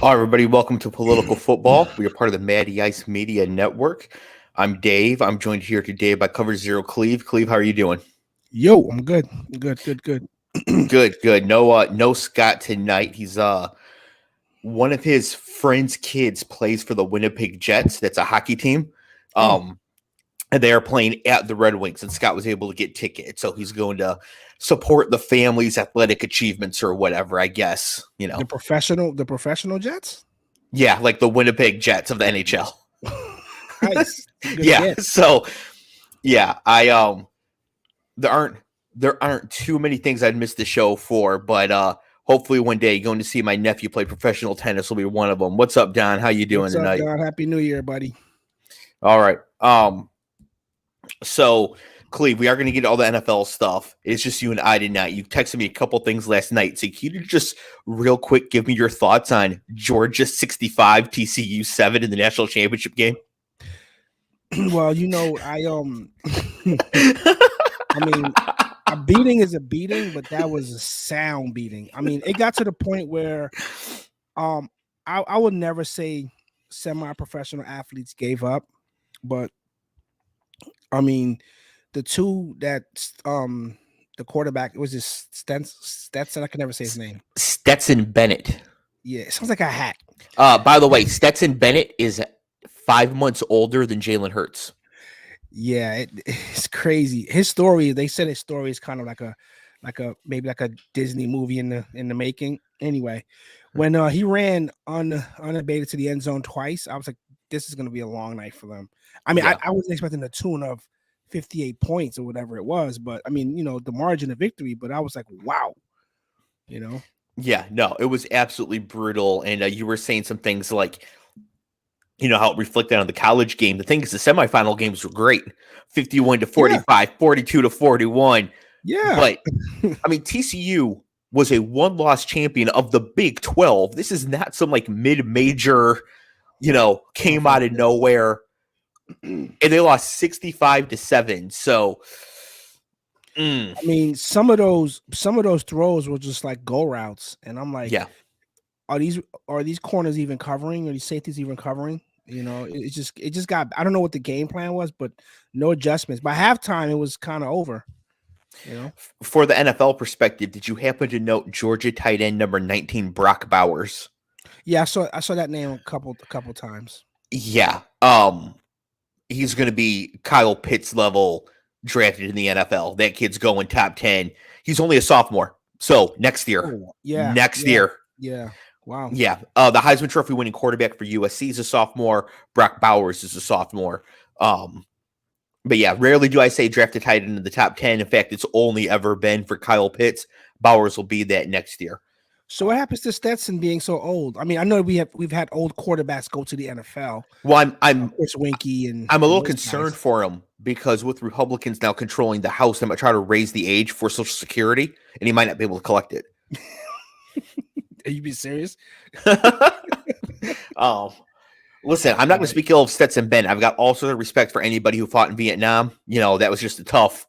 All right, everybody, welcome to Political Football. We are part of the Matty Ice Media Network. I'm Dave. I'm joined here today by Cover Zero Clev. Clev, how are you doing? Yo, I'm good. Good. Good. No Scott tonight. He's one of his friend's kids plays for the Winnipeg Jets. That's a hockey team. And they are playing at the Red Wings, and Scott was able to get tickets, so he's going to support the family's athletic achievements or whatever, I guess. You know, the professional Jets. Yeah, like the Winnipeg Jets of the NHL. Nice. Yeah. So, yeah, there aren't too many things I'd miss the show for, but hopefully one day going to see my nephew play professional tennis will be one of them. What's up, Don? How you doing tonight? What's up, Don? Happy New Year, buddy. All right. So, Cleve, we are going to get all the NFL stuff. It's just you and I tonight. You texted me a couple things last night. So can you just real quick give me your thoughts on Georgia 65, TCU 7 in the national championship game? Well, I mean, a beating is a beating, but that was a sound beating. I mean, it got to the point where I would never say semi-professional athletes gave up, but I mean, the two that the quarterback, it was just Stetson. I can never say his name. Stetson Bennett. Yeah, it sounds like a hat. By the way, Stetson Bennett is 5 months older than Jalen Hurts. Yeah, it's crazy. His story, they said his story is kind of like maybe like a Disney movie in the making. Anyway, when he ran unabated to the end zone twice, I was like, this is going to be a long night for them. I mean, I wasn't expecting a tune of 58 points or whatever it was, but I mean, the margin of victory, but I was like, wow, Yeah, no, it was absolutely brutal. And you were saying some things like, how it reflected on the college game. The thing is, the semifinal games were great. 51-45, 42-41. Yeah. But, I mean, TCU was a one-loss champion of the Big 12. This is not some, mid-major, came out of nowhere. And they lost 65-7. So, I mean, some of those throws were just like go routes. And I'm like, yeah. Are these corners even covering? Are these safeties even covering? It just got. I don't know what the game plan was, but no adjustments. By halftime, it was kind of over. For the NFL perspective, did you happen to note Georgia tight end number 19, Brock Bowers? Yeah, I saw that name a couple times. Yeah, he's going to be Kyle Pitts level drafted in the NFL. That kid's going top 10. He's only a sophomore, so next year. Next year. Yeah. Wow. Yeah. The Heisman Trophy winning quarterback for USC is a sophomore. Brock Bowers is a sophomore. But yeah, rarely do I say drafted tight end in the top 10. In fact, it's only ever been for Kyle Pitts. Bowers will be that next year. So what happens to Stetson being so old? I mean, I know we've had old quarterbacks go to the NFL. Well, I'm Chris Winky and I'm a little concerned for him because with Republicans now controlling the House, they might try to raise the age for Social Security, and he might not be able to collect it. Are you being serious? Listen, I'm not going to speak ill of Stetson Bennett. I've got all sorts of respect for anybody who fought in Vietnam. That was just a tough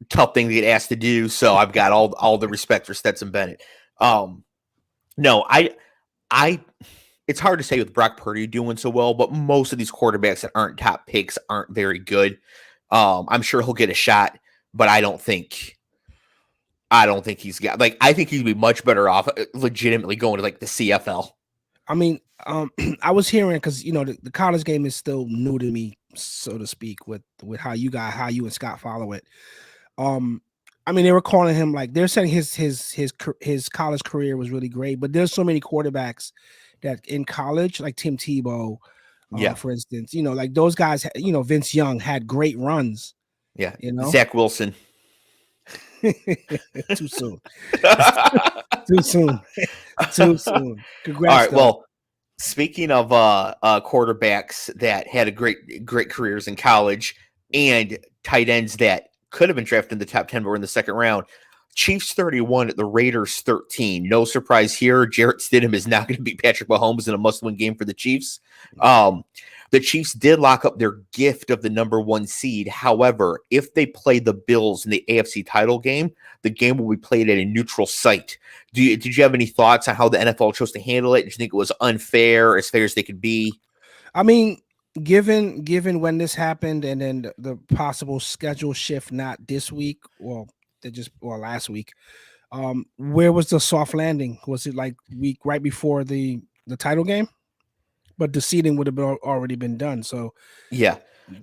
thing to get asked to do. So I've got all the respect for Stetson Bennett. No, it's hard to say with Brock Purdy doing so well, but most of these quarterbacks that aren't top picks aren't very good. I'm sure he'll get a shot, but I don't think he's got I think he'd be much better off legitimately going to the CFL. I mean, I was hearing because the college game is still new to me, so to speak, with how you and Scott follow it. I mean, they were calling him they're saying his college career was really great, but there's so many quarterbacks that in college, like Tim Tebow, for instance, those guys, Vince Young had great runs. Yeah, Zach Wilson. Too soon. Too soon. Congrats. All right. Well, speaking of quarterbacks that had a great careers in college and tight ends that could have been drafted in the top 10 but were in the second round, Chiefs 31 at the Raiders 13. No surprise here. Jarrett Stidham is not going to beat Patrick Mahomes in a must-win game for the Chiefs. The Chiefs did lock up their gift of the number 1 seed. However, if they play the Bills in the AFC title game, the game will be played at a neutral site. Did you have any thoughts on how the NFL chose to handle it? Did you think it was unfair, as fair as they could be? I mean, given when this happened, and then the possible schedule shift, not this week, or last week, where was the soft landing? Was it like week right before the title game? But the seeding would have already been done. So yeah,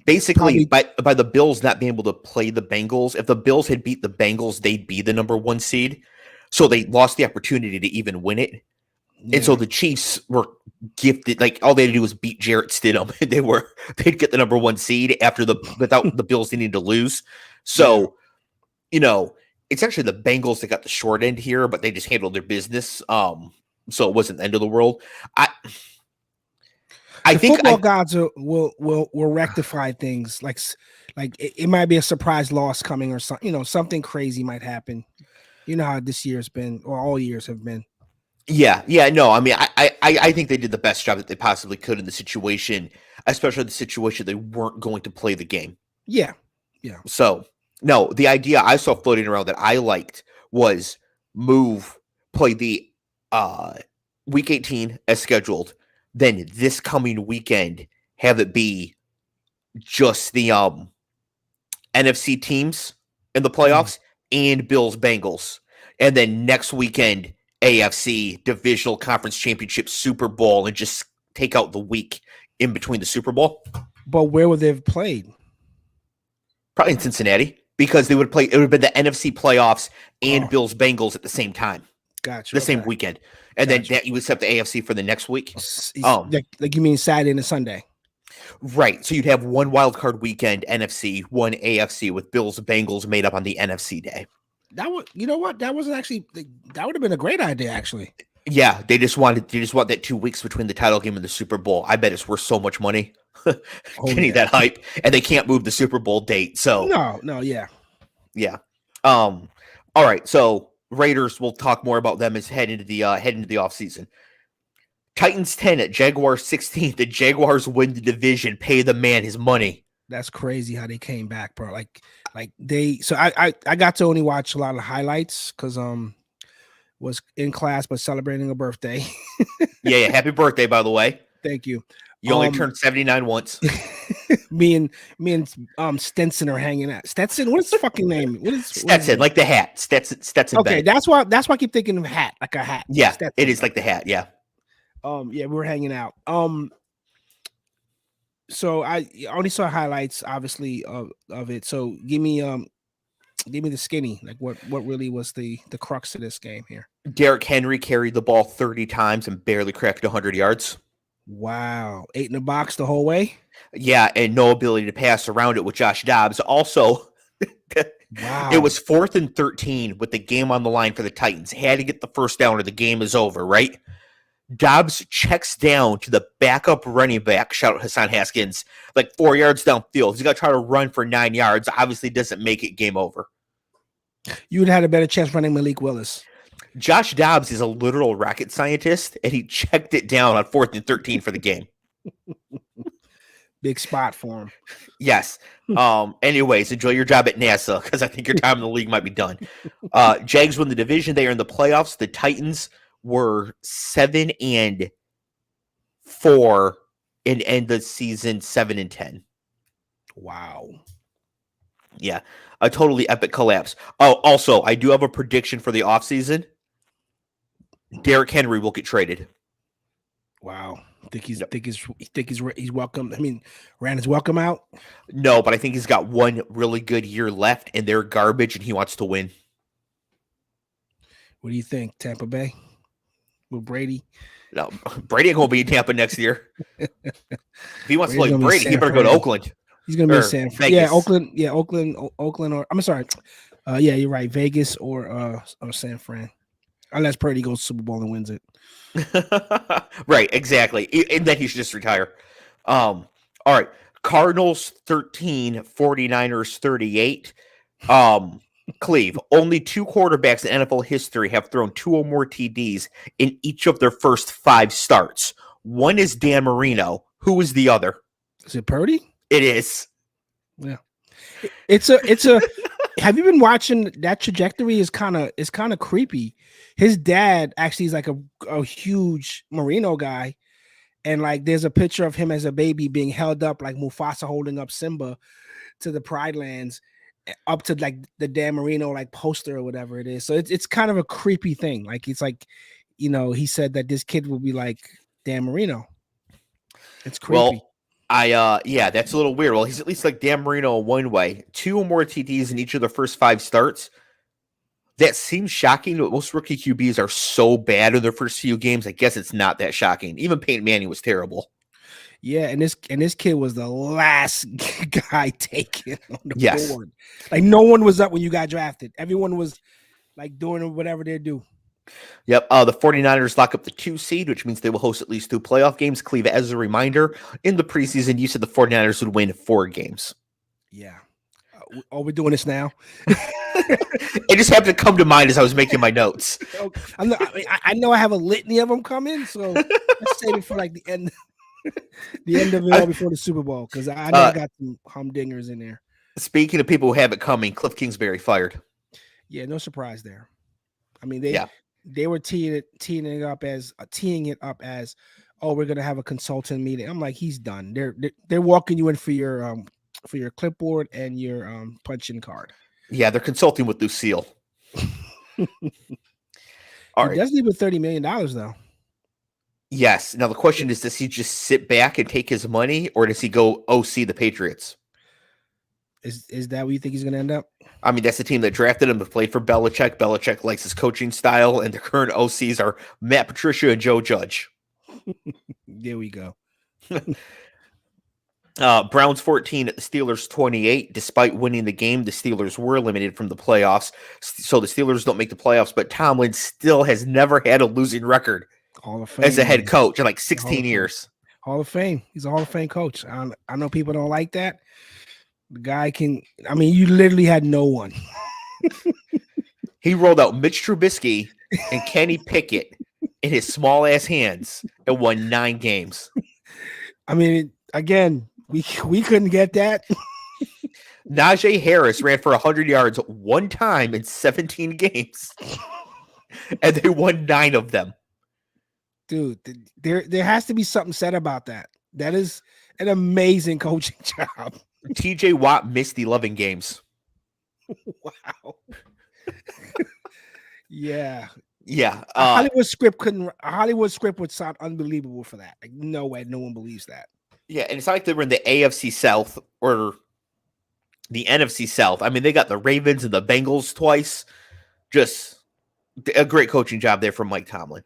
basically by the Bills not being able to play the Bengals, if the Bills had beat the Bengals, they'd be the number 1 seed. So they lost the opportunity to even win it. Yeah. And so the Chiefs were gifted, like all they had to do was beat Jarrett Stidham. They'd get the number 1 seed without the Bills needing to lose. So, it's actually the Bengals that got the short end here, but they just handled their business. So it wasn't the end of the world. I think football gods will rectify things. Like it might be a surprise loss coming, or something. Something crazy might happen. You know how this year's been, or all years have been. Yeah. No, I mean, I think they did the best job that they possibly could in the situation, especially the situation they weren't going to play the game. Yeah. So, no, the idea I saw floating around that I liked was play the week 18 as scheduled. Then this coming weekend, have it be just the NFC teams in the playoffs and Bills Bengals. And then next weekend, AFC Divisional Conference Championship Super Bowl, and just take out the week in between the Super Bowl. But where would they have played? Probably in Cincinnati, because they would play. It would have been the NFC playoffs and Bills Bengals at the same time. Gotcha. The same weekend. And then that you would set the AFC for the next week. Like you mean Saturday and Sunday? Right. So you'd have one wild card weekend NFC, one AFC, with Bills Bengals made up on the NFC day. That would, you know what? That wasn't actually. That would have been a great idea, actually. Yeah, they just want that 2 weeks between the title game and the Super Bowl. I bet it's worth so much money. Getting that hype, and they can't move the Super Bowl date. So yeah. All right. So Raiders, we'll talk more about them as head into the offseason. Titans 10 at Jaguars 16. The Jaguars win the division, pay the man his money. That's crazy how they came back, bro. Like they. So I got to only watch a lot of highlights because was in class but celebrating a birthday. Yeah. Happy birthday, by the way. Thank you. You only turned 79 once. me and Stetson are hanging out. Stetson, what is his fucking name? Stetson, like the hat. Stetson. Okay, Bennett. that's why I keep thinking of hat, like a hat. Yeah, Stetson. it is like the hat. Yeah. Yeah, we were hanging out. So I only saw highlights, obviously, of it. So give me the skinny. Like what really was the crux of this game here? Derrick Henry carried the ball 30 times and barely cracked 100 yards. Wow. 8 in the box the whole way? Yeah, and no ability to pass around it with Josh Dobbs. Also, wow. It was 4th and 13 with the game on the line for the Titans. Had to get the first down or the game is over, right? Dobbs checks down to the backup running back, shout out Hassan Haskins, like 4 yards downfield. He's got to try to run for 9 yards. Obviously doesn't make it, game over. You would have had a better chance running Malik Willis. Josh Dobbs is a literal rocket scientist, and he checked it down on 4th and 13 for the game. Big spot for him. Yes. Anyways, enjoy your job at NASA, because I think your time in the league might be done. Jags win the division. They are in the playoffs. The Titans were 7-4 and end the season 7-10. Wow. Yeah, a totally epic collapse. Oh, also, I do have a prediction for the offseason. Derrick Henry will get traded. Wow. Think he's welcome. I mean, ran his welcome out? No, but I think he's got one really good year left, and they're garbage, and he wants to win. What do you think, Tampa Bay? With Brady? No, Brady ain't going to be in Tampa next year. If he wants to play Brady, he better go to Oakland. He's going to be in San Fran. Yeah, Oakland. Yeah, Oakland, or I'm sorry. Yeah, you're right. Vegas or San Fran. Unless Purdy goes to Super Bowl and wins it. Right, exactly. And then he should just retire. All right. Cardinals 13, 49ers 38. Cleve, only 2 quarterbacks in NFL history have thrown 2 or more TDs in each of their first 5 starts. One is Dan Marino. Who is the other? Is it Purdy? It is. Yeah. It's a have you been watching that trajectory is kind of creepy. His dad actually is like a huge Merino guy. And like there's a picture of him as a baby being held up like Mufasa holding up Simba to the Pride Lands up to like the Dan Marino like poster or whatever it is. So it's kind of a creepy thing. Like it's like, he said that this kid will be like Dan Marino. It's creepy. Well, yeah, that's a little weird. Well, he's at least like Dan Marino in one way. 2 or more TDs in each of the first 5 starts. That seems shocking, but most rookie QBs are so bad in their first few games. I guess it's not that shocking. Even Peyton Manning was terrible. Yeah, and this kid was the last guy taken on the board. Like no one was up when you got drafted. Everyone was like doing whatever they do. Yep. The 49ers lock up the 2 seed, which means they will host at least 2 playoff games. Clev, as a reminder, in the preseason, you said the 49ers would win 4 games. Yeah. Are we doing this now? It just happened to come to mind as I was making my notes. I know I have a litany of them coming, so let's save it for like the end of it all before the Super Bowl, because I know I got some humdingers in there. Speaking of people who have it coming, Cliff Kingsbury fired. Yeah, no surprise there. I mean, they were teeing it up as, oh, we're gonna have a consultant meeting. I'm like, he's done. They're walking you in for your clipboard and your punch-in card. Yeah, they're consulting with Lucille. All right. He does leave with $30 million though. Yes. Now the question is, does he just sit back and take his money, or does he go OC the Patriots? Is that what you think he's going to end up? I mean, that's the team that drafted him to play for Belichick. Belichick likes his coaching style, and the current OCs are Matt Patricia and Joe Judge. There we go. Browns 14 at the Steelers 28. Despite winning the game, the Steelers were eliminated from the playoffs. So the Steelers don't make the playoffs, but Tomlin still has never had a losing record Hall of Fame, as a head coach in like 16 years. Hall of Fame. He's a Hall of Fame coach. I know people don't like that. The guy you literally had no one. He rolled out Mitch Trubisky and Kenny Pickett in his small ass hands and won 9 games. I mean, again, we couldn't get that. Najee Harris ran for 100 yards 1 time in 17 games, and they won 9 of them. Dude, there has to be something said about that. That is an amazing coaching job. TJ Watt missed 11 games. Wow. Yeah. Yeah. Hollywood script would sound unbelievable for that. Like, no way, no one believes that. Yeah, and it's not like they were in the AFC South or the NFC South. I mean, they got the Ravens and the Bengals twice. Just a great coaching job there from Mike Tomlin.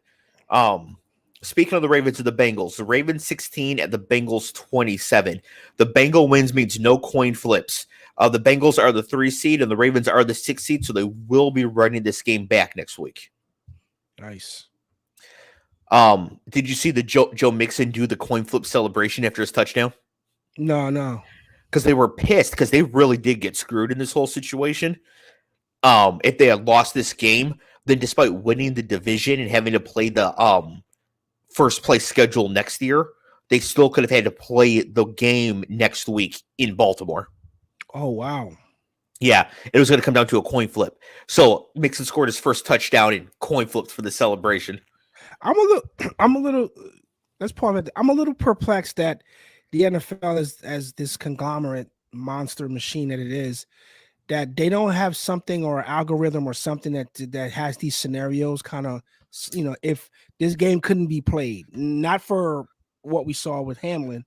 Speaking of the Ravens and the Bengals, the Ravens 16 at the Bengals 27. The Bengal wins means no coin flips. The Bengals are the 3 seed and the Ravens are the 6 seed, so they will be running this game back next week. Nice. Did you see the Joe Mixon do the coin flip celebration after his touchdown? No. Because they were pissed because they really did get screwed in this whole situation. If they had lost this game, then despite winning the division and having to play the first place schedule next year, they still could have had to play the game next week in Baltimore. Oh, wow. Yeah, it was going to come down to a coin flip. So Mixon scored his first touchdown and coin flipped for the celebration. I'm a little that's part of it. I'm a little perplexed that the NFL is as this conglomerate monster machine that it is, that they don't have something or algorithm or something that has these scenarios kind of, if this game couldn't be played, not for what we saw with Hamlin,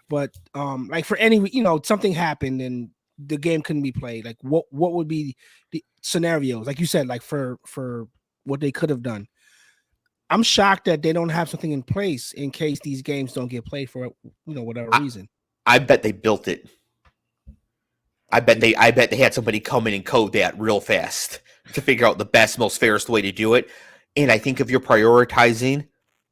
but like for any, something happened and the game couldn't be played. Like what would be the scenarios? Like you said, like for what they could have done. I'm shocked that they don't have something in place in case these games don't get played for whatever reason. I bet they built it. I bet they had somebody come in and code that real fast to figure out the best, most fairest way to do it. And I think if you're prioritizing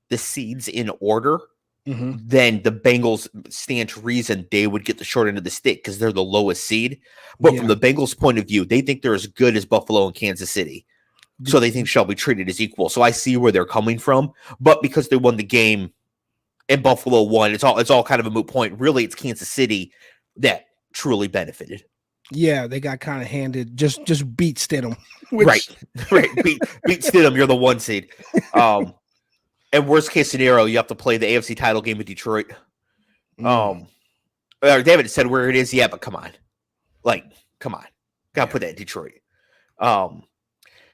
the seeds in order, then the Bengals stand to reason they would get the short end of the stick because they're the lowest seed. But from the Bengals' point of view, they think they're as good as Buffalo and Kansas City. So they think shall be treated as equal. So I see where they're coming from. But because they won the game and Buffalo won. It's all kind of a moot point. Really, it's Kansas City that truly benefited. Yeah, they got kind of handed, just beat Stidham. Right. Beat Stidham. You're the 1 seed. And worst case scenario, you have to play the AFC title game with Detroit. David said where it is. Yeah, but come on. Gotta put that in Detroit.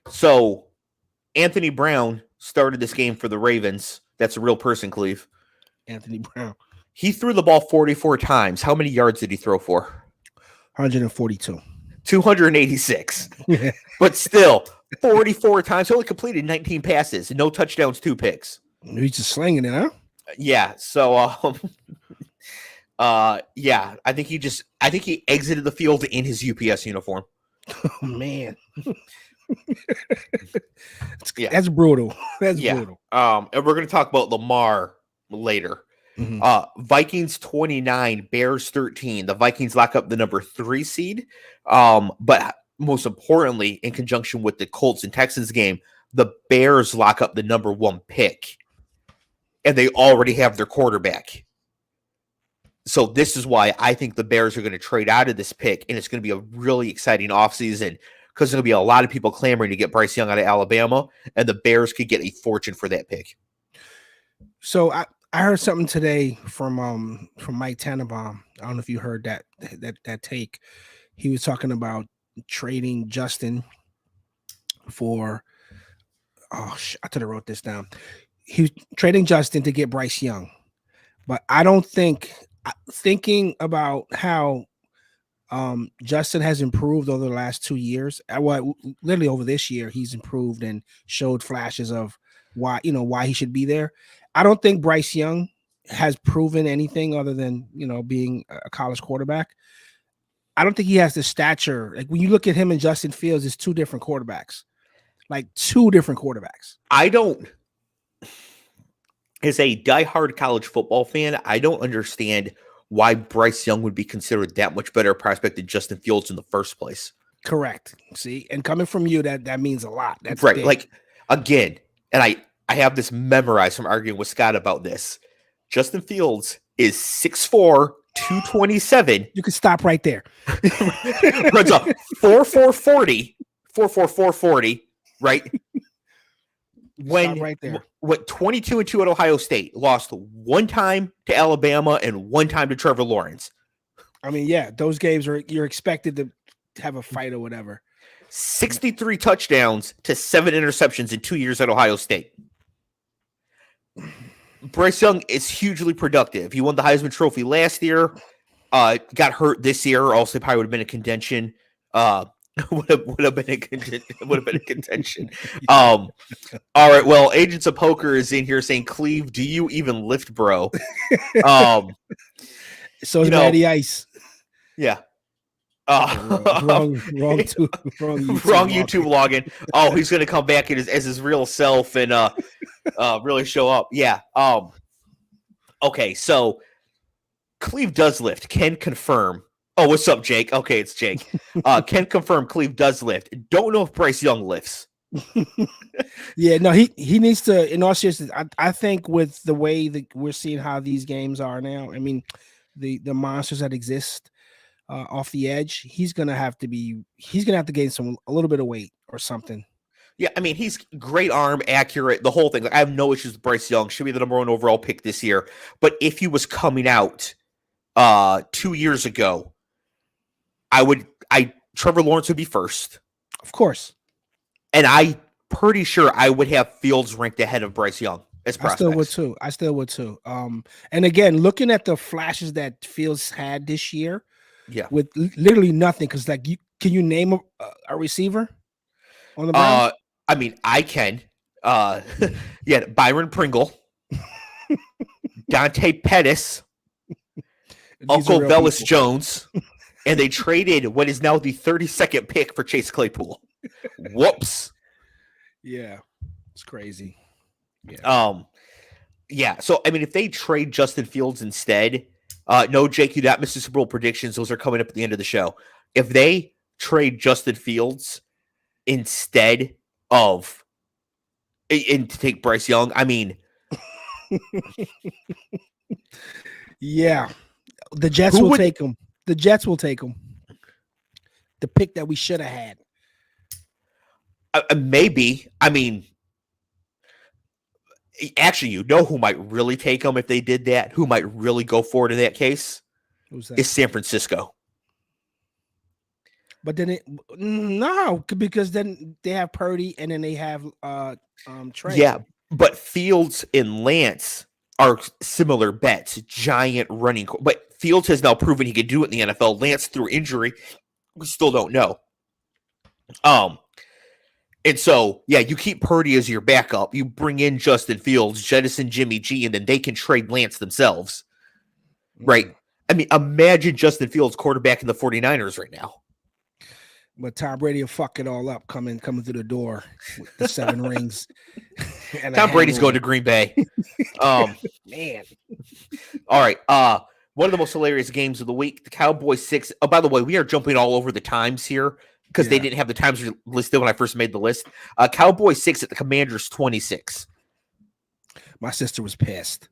So Anthony Brown started this game for the Ravens. That's a real person, Cleve. Anthony Brown. He threw the ball 44 times. How many yards did he throw for? 142. 286. But still, 44 times. He only completed 19 passes. No touchdowns, 2 picks. He's just slinging it, huh? Yeah. So, yeah, I think he exited the field in his UPS uniform. Oh, man. That's brutal. That's brutal. And we're going to talk about Lamar later. Vikings 29, Bears 13. The Vikings lock up the number 3 seed. But most importantly, in conjunction with the Colts and Texans game, the Bears lock up the number 1 pick. And they already have their quarterback. So this is why I think the Bears are going to trade out of this pick, and it's going to be a really exciting offseason because there's going to be a lot of people clamoring to get Bryce Young out of Alabama, and the Bears could get a fortune for that pick. So I heard something today from Mike Tannenbaum. I don't know if you heard that take. He was talking about trading Justin for I thought I wrote this down. He was trading Justin to get Bryce Young. But I don't thinking about how Justin has improved over the last 2 years. Literally over this year, he's improved and showed flashes of why he should be there. I don't think Bryce Young has proven anything other than, being a college quarterback. I don't think he has the stature. Like when you look at him and Justin Fields, it's 2 different quarterbacks. Like 2 different quarterbacks. As a diehard college football fan, I don't understand why Bryce Young would be considered that much better prospect than Justin Fields in the first place. Correct. See, and coming from you, that means a lot. That's right. Big. Like again, and I have this memorized from arguing with Scott about this. Justin Fields is 6'4", 227. You can stop right there. Runs a 4.40, right? When right there. What 22-2 at Ohio State, lost 1 time to Alabama and 1 time to Trevor Lawrence. I mean, yeah, those games you're expected to have a fight or whatever. 63 touchdowns to 7 interceptions in 2 years at Ohio State. Bryce Young is hugely productive. He won the Heisman Trophy last year. Got hurt this year. Also, probably would have been a contention. Would have been a contention. All right. Well, Agents of Poker is in here saying, "Cleve, do you even lift, bro?" So is Matty Ice. Yeah. Wrong YouTube login. Oh, he's gonna come back as his real self and really show up. Yeah. Okay. So Cleve does lift. Can confirm. Oh, what's up, Jake? Okay, it's Jake. Can confirm Cleve does lift. Don't know if Bryce Young lifts. Yeah, no, he needs to. In all seriousness, I think with the way that we're seeing how these games are now, I mean, the monsters that exist off the edge, he's gonna have to gain a little bit of weight or something. Yeah, I mean, he's great arm, accurate, the whole thing. Like, I have no issues with Bryce Young. Should be the number 1 overall pick this year. But if he was coming out 2 years ago, Trevor Lawrence would be first. Of course. And I'm pretty sure I would have Fields ranked ahead of Bryce Young as prospects. I still would too. And again, looking at the flashes that Fields had this year, yeah, with literally nothing, because can you name a receiver on the Browns? I mean, I can. Yeah, Byron Pringle, Dante Pettis, Uncle Velus Jones. And they traded what is now the 32nd pick for Chase Claypool. Whoops. Yeah, it's crazy. Yeah. Yeah. So I mean, if they trade Justin Fields instead, no, Jake, you not miss the Super Bowl predictions. Those are coming up at the end of the show. If they trade Justin Fields instead of and to take Bryce Young, I mean, Yeah, the Jets will take him. The Jets will take him. The pick that we should have had. Maybe. I mean, actually, you know who might really take him if they did that? Who might really go forward in that case? Who's that? Is San Francisco. But then no, because then they have Purdy and then they have Trey. Yeah, but Fields and Lance are similar bets. Giant running, but Fields has now proven he could do it in the NFL. Lance through injury, we still don't know. And so, yeah, you keep Purdy as your backup. You bring in Justin Fields, jettison Jimmy G, and then they can trade Lance themselves. Right? I mean, imagine Justin Fields quarterback in the 49ers right now. But Tom Brady will fuck it all up coming through the door with the 7 rings. And Tom Brady's going to Green Bay. Man. All right. One of the most hilarious games of the week, the Cowboys 6. Oh, by the way, we are jumping all over the times here because they didn't have the times listed when I first made the list. Cowboys 6 at the Commanders 26. My sister was pissed.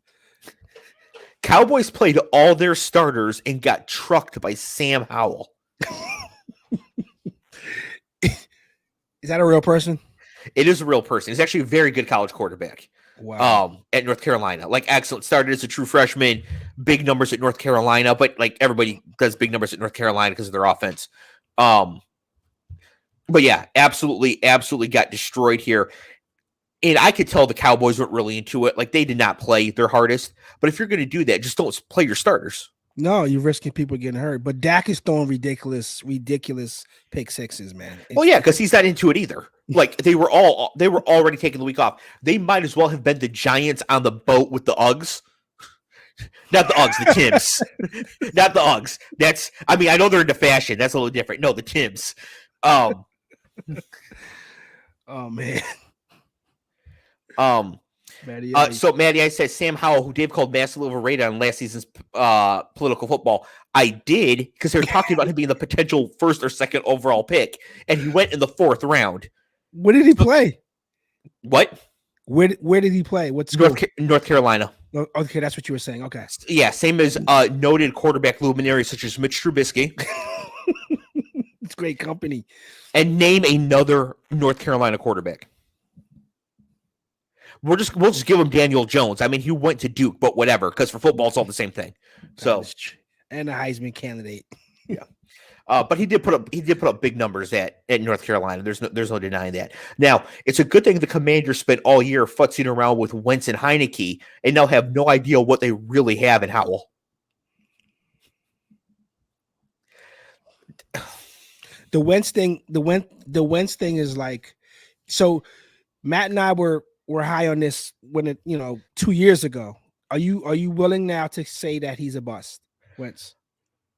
Cowboys played all their starters and got trucked by Sam Howell. Is that a real person? It is a real person. He's actually a very good college quarterback. Wow. At North Carolina. Like, excellent. Started as a true freshman, big numbers at North Carolina, but like everybody does big numbers at North Carolina because of their offense. But yeah, absolutely got destroyed here. And I could tell the Cowboys weren't really into it. Like, they did not play their hardest. But if you're going to do that, just don't play your starters. No, you're risking people getting hurt. But Dak is throwing ridiculous pick sixes, man. Well, yeah, because he's not into it either. Like, they were already taking the week off. They might as well have been the Giants on the boat with the Uggs. Not the Uggs, the Tims. Not the Uggs. I know they're into fashion. That's a little different. No, the Tims. Oh man. So Maddie, I said Sam Howell, who Dave called massively overrated on last season's political football. I did because they were talking about him being the potential first or second overall pick, and he went in the 4th round. Where did he play? What? Where did he play? What's North Carolina? Okay, that's what you were saying. Okay. Yeah, same as noted quarterback luminaries such as Mitch Trubisky. It's great company. And name another North Carolina quarterback. We'll just give him Daniel Jones. I mean, he went to Duke, but whatever, because for football it's all the same thing. So, and a Heisman candidate. Yeah. But he did put up big numbers at North Carolina. There's no denying that. Now, it's a good thing the Commanders spent all year futzing around with Wentz and Heineke and now have no idea what they really have in Howell. The Wentz thing is like, so Matt and I were high on this when 2 years ago. Are you willing now to say that he's a bust, Wentz?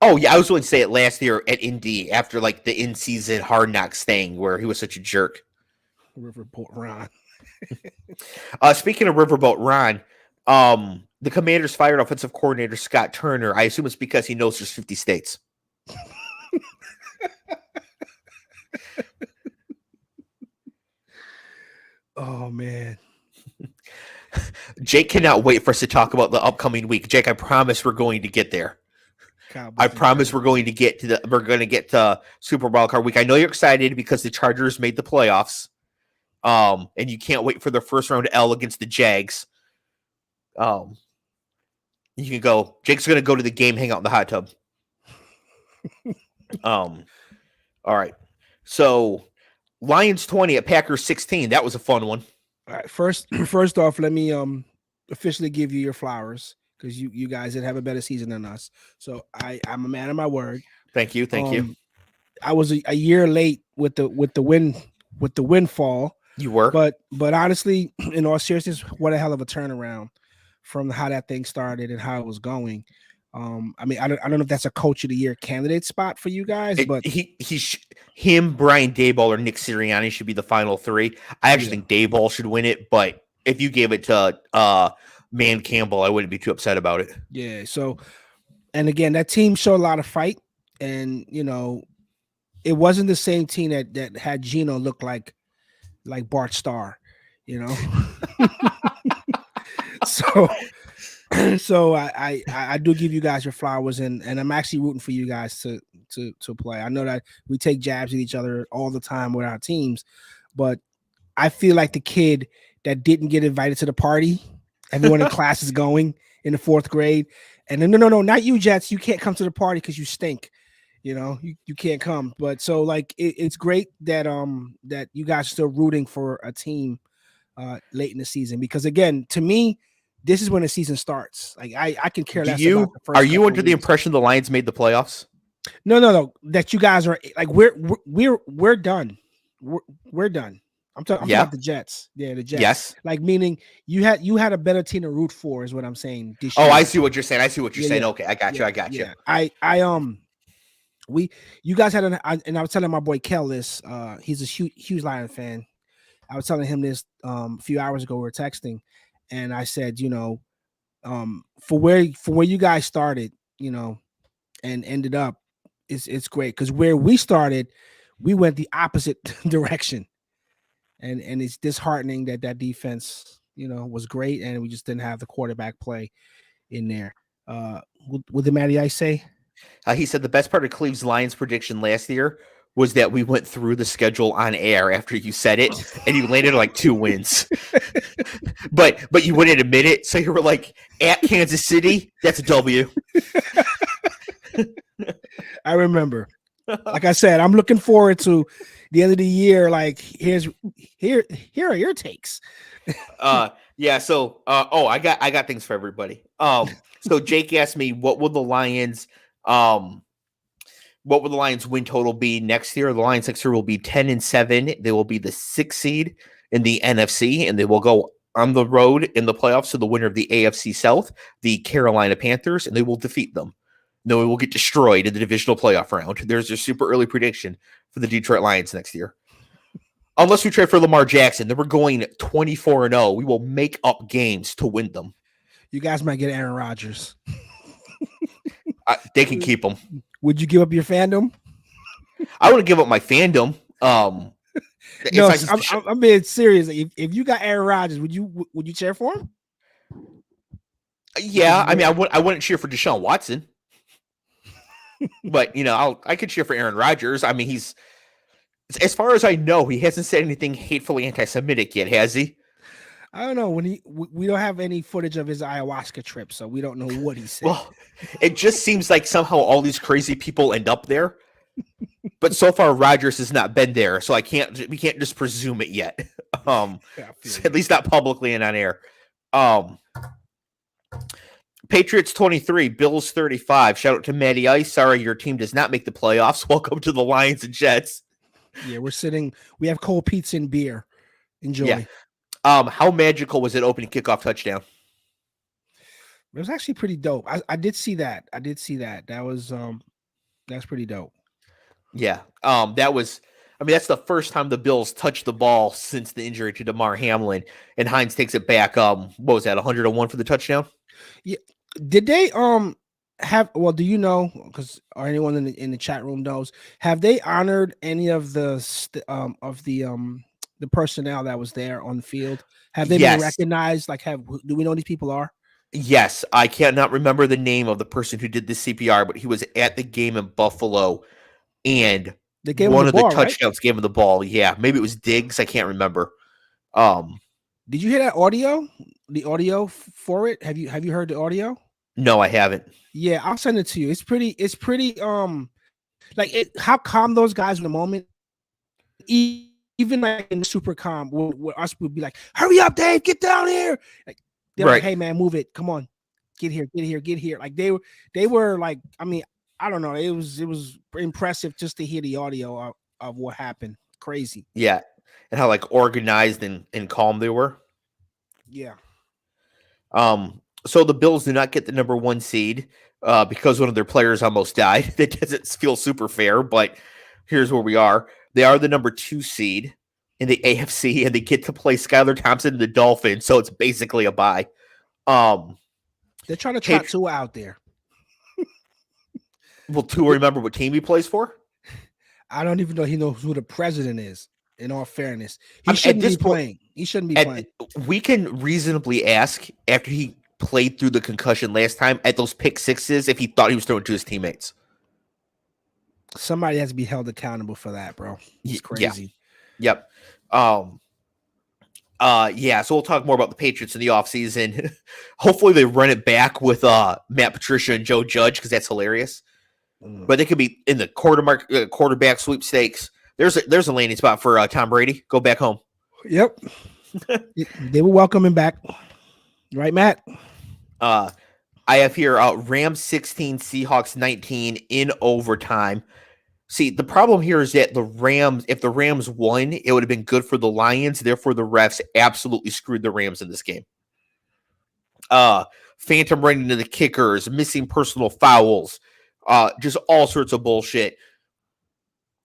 Oh yeah, I was willing to say it last year at Indy after like the in-season Hard Knocks thing where he was such a jerk. Riverboat Ron. Speaking of Riverboat Ron, the Commanders fired offensive coordinator Scott Turner. I assume it's because he knows there's 50 states. Oh man. Jake cannot wait for us to talk about the upcoming week. Jake, I promise we're going to get there. I promise we're going to get to Super Wild Card week. I know you're excited because the Chargers made the playoffs. And you can't wait for their first round L against the Jags. You can go. Jake's going to go to the game, hang out in the hot tub. All right. So Lions 20 at Packers 16. That was a fun one. All right. First off, let me officially give you your flowers because you guys did have a better season than us. So I'm a man of my word. Thank you. I was a year late with the windfall. You were, but honestly, in all seriousness, what a hell of a turnaround from how that thing started and how it was going. I mean, I don't know if that's a coach of the year candidate spot for you guys, but him, Brian Daboll, or Nick Sirianni should be the final 3. I actually think Daboll should win it, but if you gave it to Man Campbell, I wouldn't be too upset about it. Yeah. So, and again, that team showed a lot of fight, and it wasn't the same team that had Geno look like Bart Starr, So So I do give you guys your flowers, and I'm actually rooting for you guys to play. I know that we take jabs at each other all the time with our teams, but I feel like the kid that didn't get invited to the party. Everyone in class is going in the 4th grade, and then no, not you, Jets. You can't come to the party because you stink. You can't come. But so like it's great that that you guys are still rooting for a team late in the season, because again, to me, this is when the season starts. Like I can care less about the first. Are you couple under of the weeks. impression the Lions made the playoffs? No. That you guys are like we're done. We're done. I'm talking about the Jets. Yeah, the Jets. Yes. Like meaning you had a better team to root for is what I'm saying. This Oh, year. I see what you're saying. I see what you're saying. Yeah. Okay, I got you. I got you. You guys had and I was telling my boy Kel this. He's a huge Lion fan. I was telling him this a few hours ago. We were texting, and I said, for where you guys started, and ended up, it's great, because where we started, we went the opposite direction, and it's disheartening that defense, was great, and we just didn't have the quarterback play in there. What did Matty Ice say? He said the best part of Cleve's Lions prediction last year was that we went through the schedule on air after you said it, and you landed like 2 wins. but you wouldn't admit it, so you were like, at Kansas City, that's a W. I remember. Like I said, I'm looking forward to the end of the year. Like, here are your takes. Yeah. So, I got things for everybody. So Jake asked me, what will the Lions win total be next year? The Lions next year will be 10-7. They will be the 6th seed in the NFC, and they will go on the road in the playoffs to the winner of the AFC South, the Carolina Panthers, and they will defeat them. No, we will get destroyed in the divisional playoff round. There's your super early prediction for the Detroit Lions next year. Unless we trade for Lamar Jackson, then we're going 24-0. We will make up games to win them. You guys might get Aaron Rodgers. They can keep him. Would you give up your fandom? I wouldn't give up my fandom. No, I'm being serious. If you got Aaron Rodgers, would you cheer for him? Yeah, I mean, I wouldn't cheer for Deshaun Watson, but I could cheer for Aaron Rodgers. I mean, he's, as far as I know, he hasn't said anything hatefully anti-Semitic yet, has he? I don't know. We don't have any footage of his ayahuasca trip, so we don't know what he said. Well, it just seems like somehow all these crazy people end up there. But so far, Rodgers has not been there, so we can't just presume it yet. At least not publicly and on air. Patriots 23, Bills 35. Shout out to Matty Ice. Sorry, your team does not make the playoffs. Welcome to the Lions and Jets. Yeah, we have cold pizza and beer. Enjoy. Yeah. How magical was it opening kickoff touchdown? It was actually pretty dope. I did see that. That was that's pretty dope. Yeah. That's the first time the Bills touched the ball since the injury to DeMar Hamlin, and Hines takes it back. What was that, 101 for the touchdown? Yeah. Did they do you know, because or anyone in the chat room knows, have they honored any of the personnel that was there on the field? Have they been recognized? Like, do we know who these people are? Yes, I cannot remember the name of the person who did the CPR, but he was at the game in Buffalo, and one of the touchdowns gave him the ball. Yeah, maybe it was Diggs. I can't remember. Did you hear that audio? The audio for it? Have you heard the audio? No, I haven't. Yeah, I'll send it to you. It's pretty how calm those guys in the moment. Even like in the super calm, where us would be like, "Hurry up, Dave, get down here!" Like they're like, "Hey man, move it, come on, get here." Like they were like, I mean, I don't know, it was impressive just to hear the audio of what happened. Crazy, yeah, and how like organized and calm they were. Yeah. So the Bills do not get the number 1 seed because one of their players almost died. That doesn't feel super fair, but here's where we are. They are the number 2 seed in the AFC, and they get to play Skylar Thompson and the Dolphins, so it's basically a bye. They're trying to trot Tua out there. Will Tua remember what team he plays for? I don't even know he knows who the president is, in all fairness. He shouldn't be playing. We can reasonably ask after he played through the concussion last time at those pick sixes if he thought he was throwing to his teammates. Somebody has to be held accountable for that, bro. It's crazy. Yeah. Yep. Yeah, so we'll talk more about the Patriots in the offseason. Hopefully they run it back with Matt Patricia and Joe Judge, because that's hilarious. But they could be in the quarterback sweepstakes. There's a landing spot for Tom Brady. Go back home. Yep. They will welcome him back. Right, Matt? I have here Rams 16, Seahawks 19 in overtime. See, the problem here is that if the Rams won, it would have been good for the Lions. Therefore, the refs absolutely screwed the Rams in this game. Phantom running into the kickers, missing personal fouls, just all sorts of bullshit.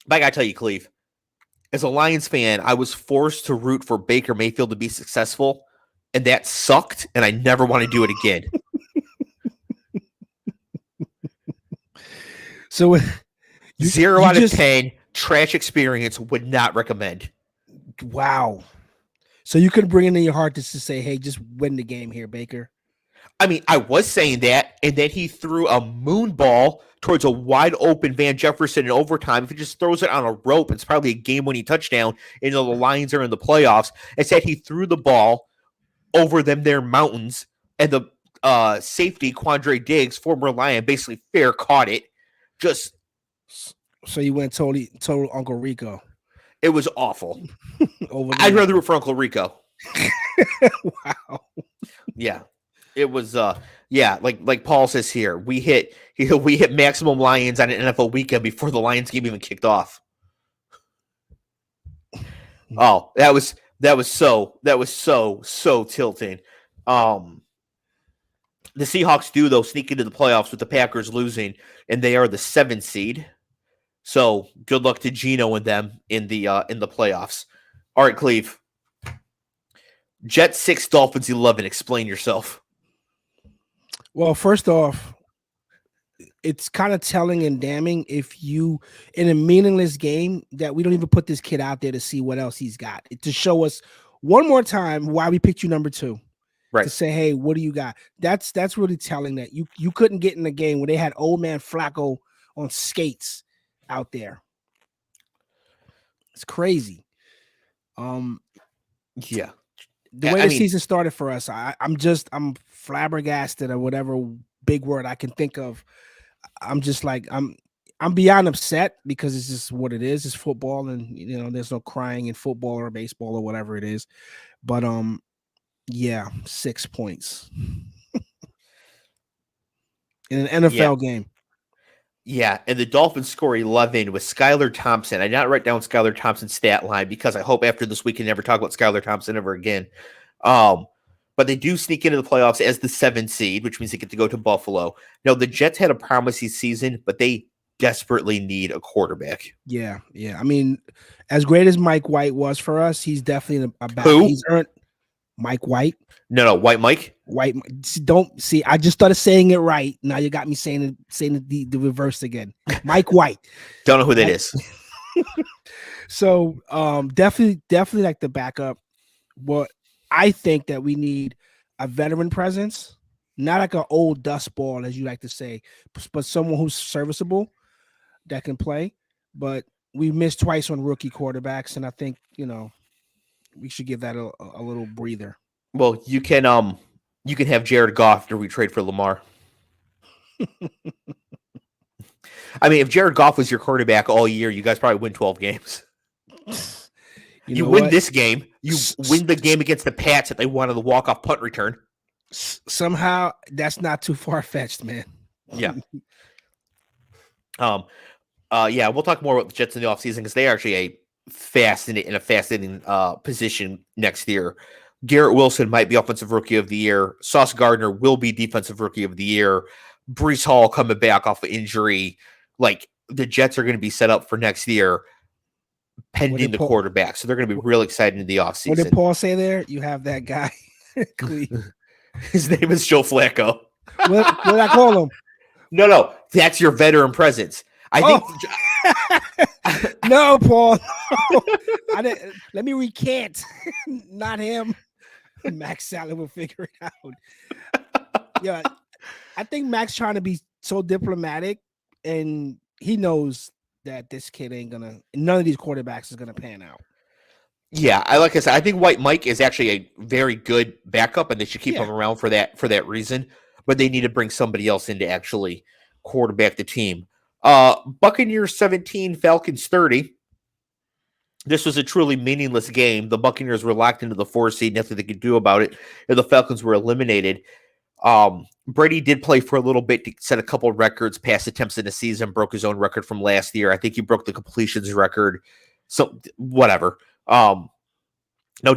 But I gotta tell you, Cleve, as a Lions fan, I was forced to root for Baker Mayfield to be successful, and that sucked, and I never want to do it again. So 0 out of 10, trash experience, would not recommend. Wow. So you could bring it in your heart just to say, hey, just win the game here, Baker. I mean, I was saying that, and then he threw a moon ball towards a wide open Van Jefferson in overtime. If he just throws it on a rope, it's probably a game-winning touchdown, and the Lions are in the playoffs. Instead, he threw the ball over their mountains, and the safety, Quandre Diggs, former Lion, basically fair caught it. Just... So you went total Uncle Rico. It was awful. I'd rather root for Uncle Rico. Wow. Yeah. It was like Paul says here, we hit maximum Lions on an NFL weekend before the Lions game even kicked off. Oh, that was so tilting. The Seahawks do though sneak into the playoffs with the Packers losing, and they are the 7th seed. So good luck to Geno and them in the playoffs. All right, Cleve. Jets 6, Dolphins 11. Explain yourself. Well, first off, it's kind of telling and damning if you, in a meaningless game, that we don't even put this kid out there to see what else he's got. To show us one more time why we picked you number 2. Right. To say, hey, what do you got? That's really telling that you couldn't get in a game where they had old man Flacco on skates out there. It's crazy. Yeah. The way the season started for us, I'm flabbergasted, or whatever big word I can think of. I'm just like, I'm beyond upset, because it's just what it is. It's football, and there's no crying in football or baseball or whatever it is. But yeah, 6 points in an NFL game. Yeah, and the Dolphins score 11 with Skylar Thompson. I did not write down Skylar Thompson's stat line, because I hope after this we can never talk about Skylar Thompson ever again. But they do sneak into the playoffs as the 7th seed, which means they get to go to Buffalo. Now, the Jets had a promising season, but they desperately need a quarterback. Yeah. I mean, as great as Mike White was for us, he's definitely Who? He's earned Mike White. No, White Mike. White. Don't see. I just started saying it right. Now you got me saying the reverse again. Mike White. Don't know who that is. So definitely like the backup. But I think that we need a veteran presence, not like an old dust ball, as you like to say, but someone who's serviceable that can play. But we missed twice on rookie quarterbacks, and I think we should give that a little breather. Well, you can have Jared Goff after we trade for Lamar. I mean, if Jared Goff was your quarterback all year, you guys probably win 12 games. You win this game. You win the game against the Pats that they wanted the walk-off punt return. Somehow, that's not too far-fetched, man. Yeah. Yeah, we'll talk more about the Jets in the offseason, because they are actually in a fascinating position next year. Garrett Wilson might be Offensive Rookie of the Year. Sauce Gardner will be Defensive Rookie of the Year. Breece Hall coming back off of injury. Like, the Jets are going to be set up for next year pending the quarterback. So they're going to be real excited in the offseason. What did Paul say there? You have that guy. His name is Joe Flacco. What did I call him? No. That's your veteran presence. I think. No, Paul. No. I didn't. Let me recant. Not him. Max Salad will figure it out. Yeah, I think Mac's trying to be so diplomatic, and he knows that this kid ain't gonna. None of these quarterbacks is gonna pan out. Yeah, like I said, I think White Mike is actually a very good backup, and they should keep him around for that reason. But they need to bring somebody else in to actually quarterback the team. Buccaneers 17, Falcons 30. This was a truly meaningless game. The Buccaneers were locked into the 4 seed, nothing they could do about it, and the Falcons were eliminated. Brady did play for a little bit to set a couple of records, pass attempts in the season, broke his own record from last year. I think he broke the completions record. So whatever. Now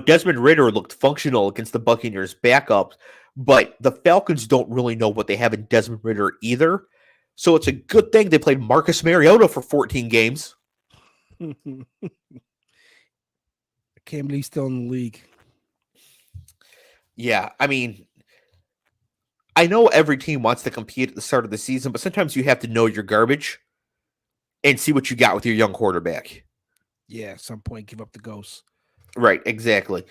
Desmond Ridder looked functional against the Buccaneers backups, but the Falcons don't really know what they have in Desmond Ridder either. So it's a good thing they played Marcus Mariota for 14 games. I can't believe he's still in the league. Yeah, I mean, I know every team wants to compete at the start of the season, but sometimes you have to know your garbage and see what you got with your young quarterback. Yeah, at some point, give up the ghost. Right, exactly.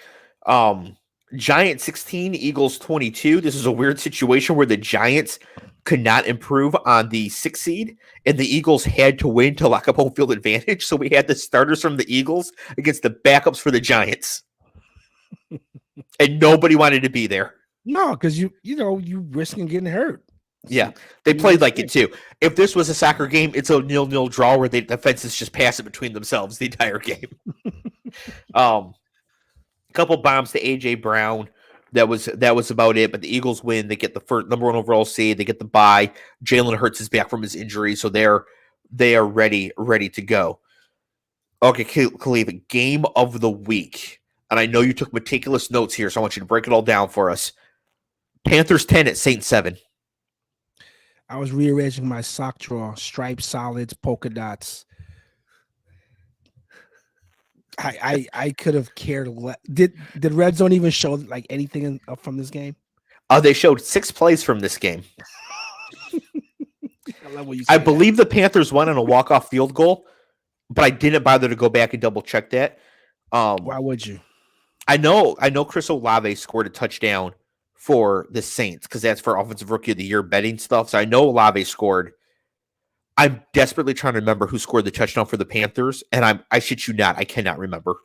Giants 16, Eagles 22. This is a weird situation where the Giants could not improve on the 6th seed, and the Eagles had to win to lock up home field advantage. So we had the starters from the Eagles against the backups for the Giants. And nobody wanted to be there. No, because you risking getting hurt. Yeah, they played like it too. If this was a soccer game, it's a 0-0 draw where the defenses just pass it between themselves the entire game. Couple bombs to AJ Brown. That was about it. But the Eagles win. They get the first number 1 overall seed. They get the bye. Jalen Hurts is back from his injury, so they are ready to go. Okay, Clev, game of the week. And I know you took meticulous notes here, so I want you to break it all down for us. Panthers 10 at Saints 7. I was rearranging my sock drawer, stripes, solids, polka dots. I could have cared less. Did Red Zone even show like anything from this game? They showed 6 plays from this game. I believe the Panthers won on a walk-off field goal, but I didn't bother to go back and double check that. Why would you? I know Chris Olave scored a touchdown for the Saints because that's for Offensive Rookie of the Year betting stuff. So I know Olave scored. I'm desperately trying to remember who scored the touchdown for the Panthers, and I shit you not, I cannot remember.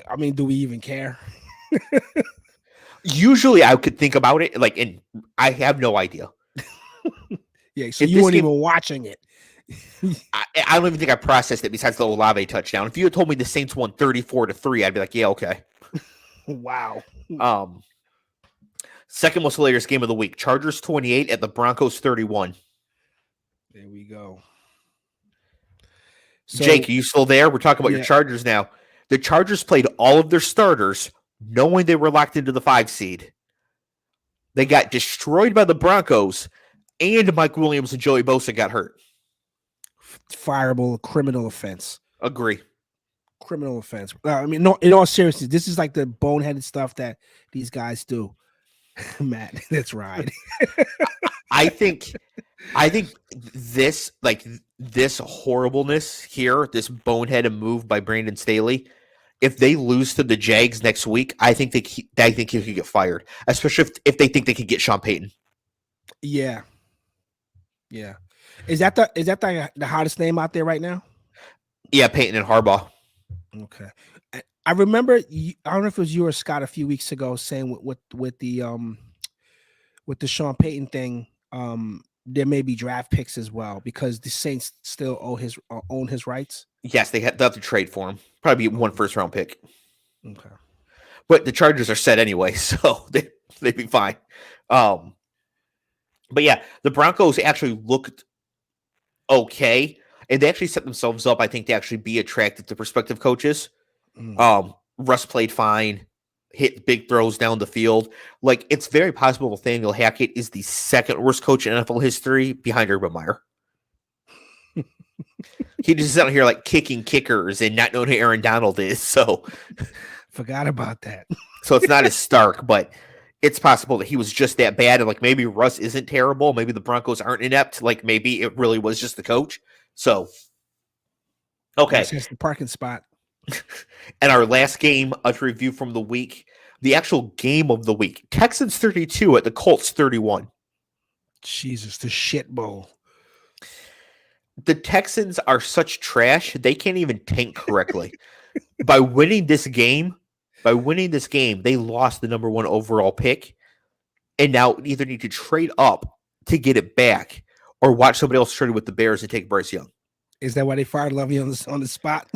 I mean, do we even care? Usually I could think about it, and I have no idea. Yeah, so you weren't even watching it. I don't even think I processed it besides the Olave touchdown. If you had told me the Saints won 34-3, I'd be like, yeah, okay. Wow. Second most hilarious game of the week. Chargers 28 at the Broncos 31. There we go. So, Jake, are you still there? We're talking about your Chargers now. The Chargers played all of their starters knowing they were locked into the 5 seed. They got destroyed by the Broncos, and Mike Williams and Joey Bosa got hurt. Fireable criminal offense. Agree. Criminal offense. I mean, no. In all seriousness, this is like the boneheaded stuff that these guys do. Matt, that's right. I think this horribleness here, this boneheaded move by Brandon Staley, if they lose to the Jags next week, I think he could get fired, especially if they think they could get Sean Payton. Yeah. Yeah. Is that the hottest name out there right now? Yeah, Payton and Harbaugh. Okay. I remember, I don't know if it was you or Scott a few weeks ago saying with the Sean Payton thing, there may be draft picks as well because the Saints still own his rights. Yes, they have to trade for him. Probably 1 first-round pick. Okay. But the Chargers are set anyway, so they'd be fine. But yeah, the Broncos actually looked okay, and they actually set themselves up, I think, to actually be attractive to prospective coaches. Russ played fine, hit big throws down the field. It's very possible Nathaniel Hackett is the 2nd worst coach in NFL history behind Urban Meyer. He just out here kicking kickers and not knowing who Aaron Donald is. So forgot about that. So it's not as stark, but it's possible that he was just that bad. And maybe Russ isn't terrible. Maybe the Broncos aren't inept. Maybe it really was just the coach. So, okay. That's the parking spot. And our last game to review from the week, the actual game of the week, Texans 32 at the Colts 31. Jesus, the shit bowl. The Texans are such trash, they can't even tank correctly. By winning this game, they lost the number 1 overall pick and now either need to trade up to get it back or watch somebody else trade with the Bears and take Bryce Young. Is that why they fired Lovey on the spot?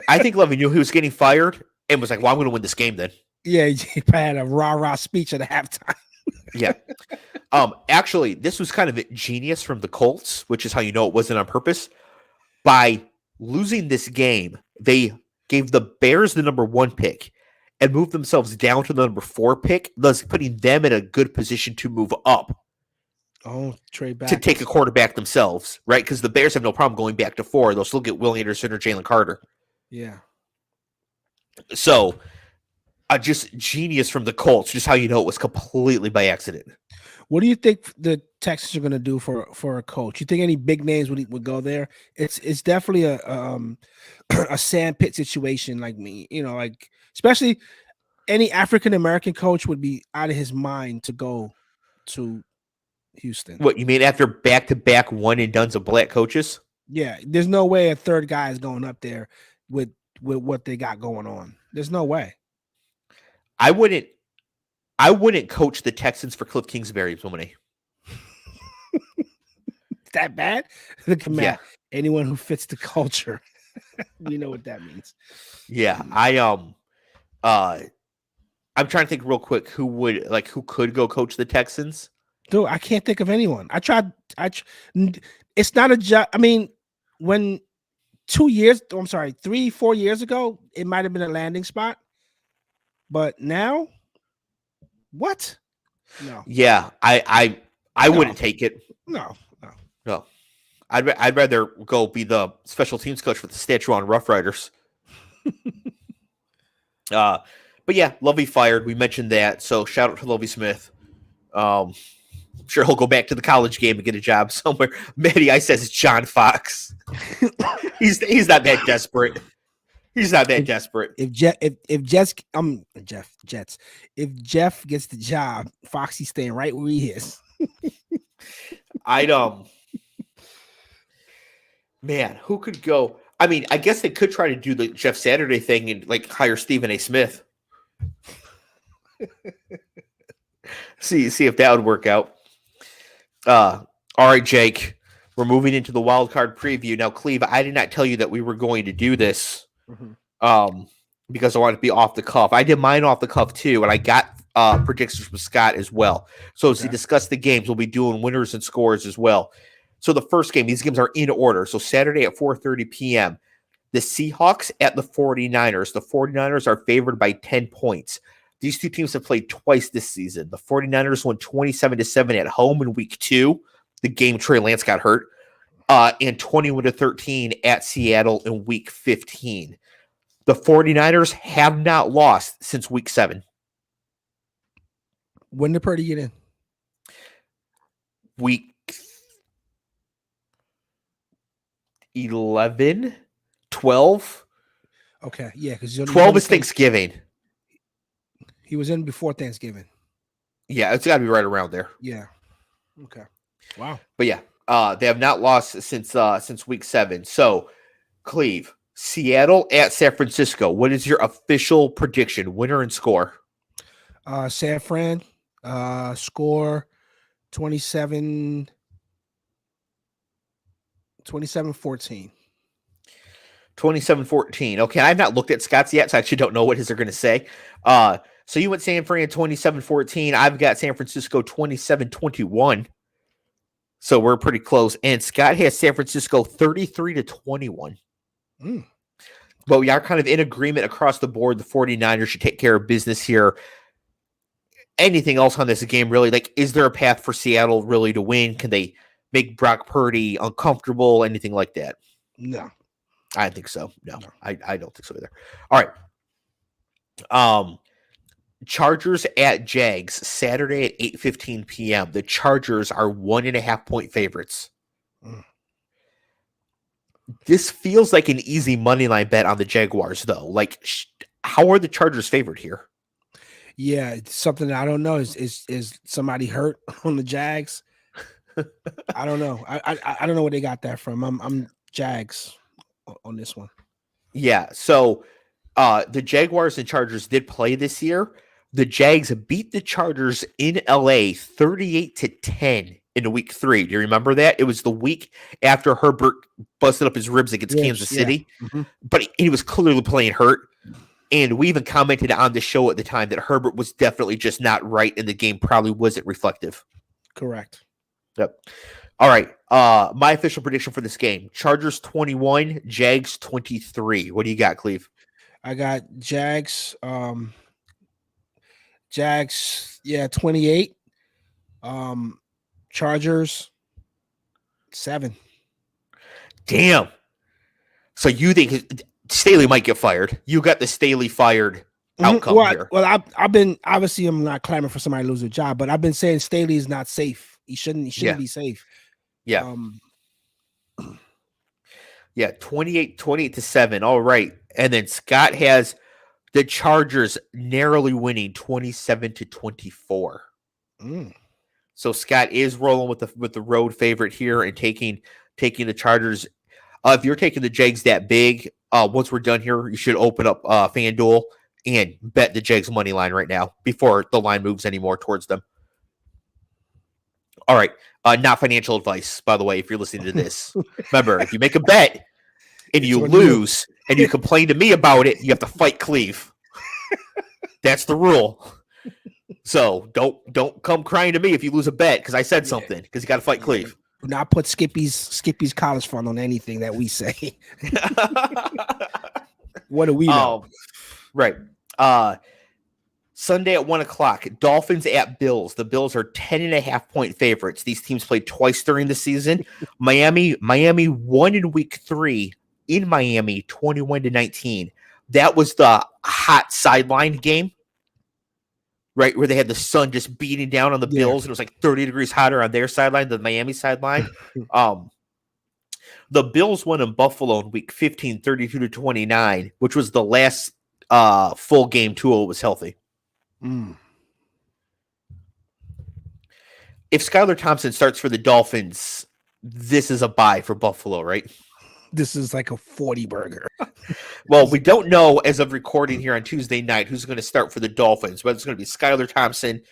I think Lovey knew he was getting fired and was like, well, I'm going to win this game then. Yeah, he had a rah-rah speech at the halftime. Yeah. Actually, this was kind of genius from the Colts, which is how you know it wasn't on purpose. By losing this game, they gave the Bears the number 1 pick and moved themselves down to the number 4 pick, thus putting them in a good position to move up. Oh, trade back. To take a quarterback themselves, right? Because the Bears have no problem going back to 4. They'll still get Will Anderson or Jalen Carter. Yeah. So, just genius from the Colts, just how you know it was completely by accident. What do you think the Texans are going to do for a coach? You think any big names would go there? It's definitely a sandpit situation. Like me, like especially any African American coach would be out of his mind to go to Houston. What you mean after back-to-back one and dones of black coaches? Yeah, there's no way a third guy is going up there with what they got going on. There's no way. I wouldn't coach the Texans for Cliff Kingsbury's money. That bad? Look at Matt. Yeah. Anyone who fits the culture. We know what that means. Yeah, I'm trying to think real quick who could go coach the Texans. Dude, I can't think of anyone. It's not a job. I mean, when 3-4 years ago, it might have been a landing spot. But now, what? No. Yeah, I wouldn't take it. No. I'd rather go be the special teams coach with the statue on Rough Riders. But yeah, Lovey fired. We mentioned that. So shout out to Lovey Smith. I'm sure he'll go back to the college game and get a job somewhere. Matty I says John Fox. He's not that desperate. He's not that desperate. If Jeff gets the job, Foxy's staying right where he is. Man, who could go? I mean, I guess they could try to do the Jeff Saturday thing and like hire Stephen A. Smith. See if that would work out. All right, Jake. We're moving into the wild card preview. Now, Cleve, I did not tell you that we were going to do this because I wanted to be off the cuff. I did mine off the cuff too, and I got predictions from Scott as well. So as we discuss the games, we'll be doing winners and scores as well. So the first game, these games are in order. So Saturday at 4:30 p.m., the Seahawks at the 49ers. The 49ers are favored by 10 points. These two teams have played twice this season. The 49ers won 27-7 at home in week 2. The game Trey Lance got hurt. And 21-13 at Seattle in week 15. The 49ers have not lost since week 7. When did Purdy get in? Week 11, 12. Okay, yeah, because 12 is Thanksgiving. He was in before Thanksgiving. Yeah, it's got to be right around there. Yeah. Okay. Wow. But yeah, they have not lost since week 7. So, Cleve, Seattle at San Francisco. What is your official prediction, winner and score? San Fran, score 27-14. 27-14. Okay, I've not looked at Scott's yet, so I actually don't know what they're going to say. So you went San Fran 27-14. I've got San Francisco 27-21. So we're pretty close. And Scott has San Francisco 33-21. But we are kind of in agreement across the board. The 49ers should take care of business here. Anything else on this game, really? Like, is there a path for Seattle really to win? Can they make Brock Purdy uncomfortable? Anything like that? No. I don't think so. No. I don't think so either. All right. Chargers at Jags, Saturday at 8:15 p.m. The Chargers are 1.5-point favorites. This feels like an easy money line bet on the Jaguars, though. Like, how are the Chargers favored here? Yeah, it's something that I don't know. Is somebody hurt on the Jags? I don't know. I don't know where they got that from. I'm Jags on this one. Yeah. So the Jaguars and Chargers did play this year. The Jags beat the Chargers in LA 38-10 in week 3. Do you remember that? It was the week after Herbert busted up his ribs against Kansas City, but he was clearly playing hurt. And we even commented on the show at the time that Herbert was definitely just not right, and the game probably wasn't reflective. Correct. Yep. All right. My official prediction for this game: Chargers 21, Jags 23. What do you got, Cleve? I got Jags. Jags, 28. Chargers 7. Damn. So you think Staley might get fired? You got the Staley fired outcome here. Well, I've been, obviously I'm not clamoring for somebody to lose their job, but I've been saying Staley is not safe. He shouldn't be safe. Yeah. 28-7. All right. And then Scott has the Chargers narrowly winning 27-24. So Scott is rolling with the road favorite here and taking the Chargers. If you're taking the Jags that big, once we're done here, you should open up FanDuel and bet the Jags money line right now before the line moves anymore towards them. All right. Not financial advice, by the way, if you're listening to this. Remember, if you make a bet and you lose and you complain to me about it, you have to fight Cleve. That's the rule. So don't come crying to me if you lose a bet because I said something, because you got to fight Cleve. Do not put Skippy's college fund on anything that we say. What do we know? Right. Sunday at 1:00, Dolphins at Bills. The Bills are 10.5-point favorites. These teams played twice during the season. Miami won in week 3 in Miami, 21-19. That was the hot sideline game, right, where they had the sun just beating down on the Bills, and it was like 30 degrees hotter on their sideline than the Miami sideline. The Bills won in Buffalo in week 15, 32-29, which was the last full game Tua was healthy. If Skylar Thompson starts for the Dolphins, this is a bye for Buffalo, right? This is like a 40 burger. Well, we don't know as of recording here on Tuesday night who's going to start for the Dolphins, whether it's going to be Skylar Thompson,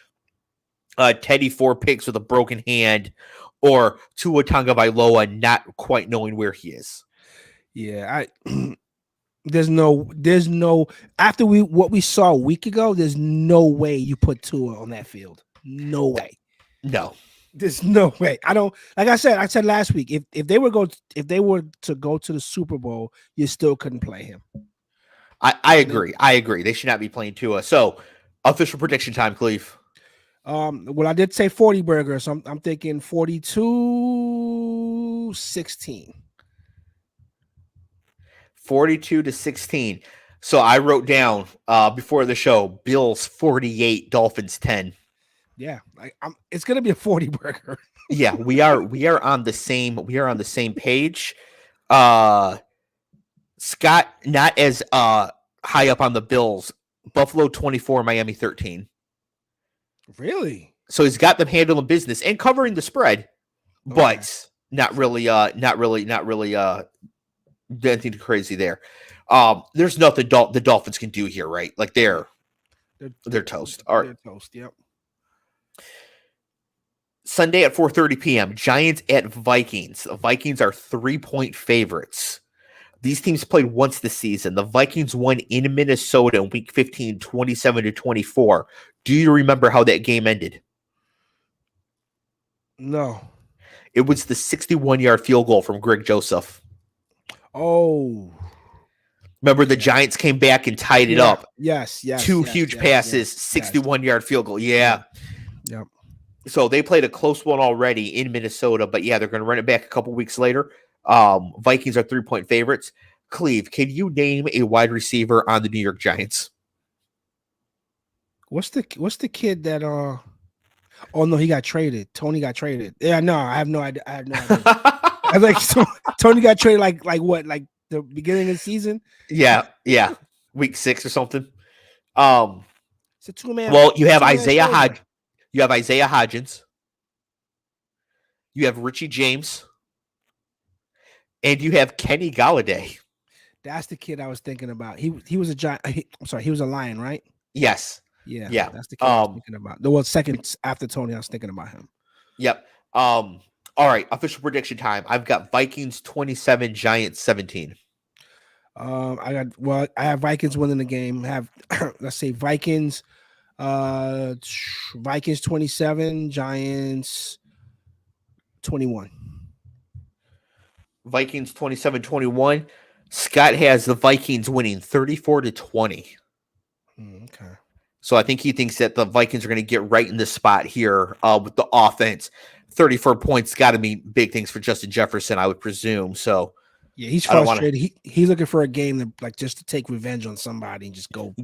Teddy 4 picks with a broken hand, or Tua Tagovailoa not quite knowing where he is. Yeah, there's no after what we saw a week ago, there's no way you put Tua on that field. No way. No. There's no way. I don't, like I said last week, if they were to go to the Super Bowl, you still couldn't play him. I agree. They should not be playing Tua. So, official prediction time, Cleve. Well, I did say 40 burger, so I'm thinking 42-16. 42-16. So I wrote down before the show, Bills 48, Dolphins 10. Yeah, it's gonna be a 40 burger. Yeah, we are on the same page. Scott not as high up on the Bills. Buffalo 24, Miami 13. Really? So he's got them handling business and covering the spread, but not really anything crazy there. There's nothing the Dolphins can do here, right? Like they're toast. All right. They're toast, yep. Sunday at 4:30 p.m., Giants at Vikings. The Vikings are 3-point favorites. These teams played once this season. The Vikings won in Minnesota in week 15, 27-24. Do you remember how that game ended? No. It was the 61-yard field goal from Greg Joseph. Oh. Remember the Giants came back and tied it up. Yes. Two huge passes, 61-yard field goal. Yeah. Yep. So they played a close one already in Minnesota, but yeah, they're going to run it back a couple weeks later. Vikings are 3-point favorites. Cleve, can you name a wide receiver on the New York Giants? What's the kid that oh no, he got traded. Tony got traded. Yeah, no, I have no idea. I like Tony got traded like what? Like the beginning of the season? Yeah. Week 6 or something. It's a 2-man. Well, you have Isaiah Hodgins. you have Richie James, and you have Kenny Galladay. That's the kid I was thinking about. He was a giant. I'm sorry, he was a Lion, right? Yes. Yeah. That's the kid I was thinking about. The one second after Tony, I was thinking about him. Yep. All right. Official prediction time. I've got Vikings 27, Giants 17. I have Vikings winning the game. Let's say Vikings 27, Giants 21. Vikings 27-21. Scott has the Vikings winning 34-20. Okay. So I think he thinks that the Vikings are going to get right in the spot here with the offense. 34 points got to mean big things for Justin Jefferson, I would presume. So yeah, he's frustrated. He's looking for a game that just to take revenge on somebody and just go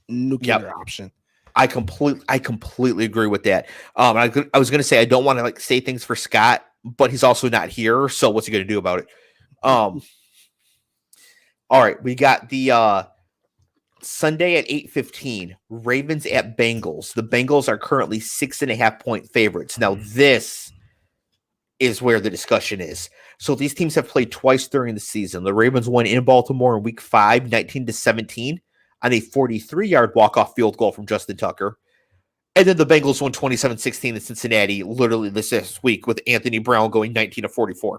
nuclear option. I completely agree with that. I was going to say I don't want to say things for Scott, but he's also not here. So what's he going to do about it? All right, we got the Sunday at 8:15, Ravens at Bengals. The Bengals are currently 6.5-point favorites. Now this is where the discussion is. So these teams have played twice during the season. The Ravens won in Baltimore in Week 5, 19-17, on a 43-yard walk-off field goal from Justin Tucker. And then the Bengals won 27-16 in Cincinnati literally this week with Anthony Brown going 19-44.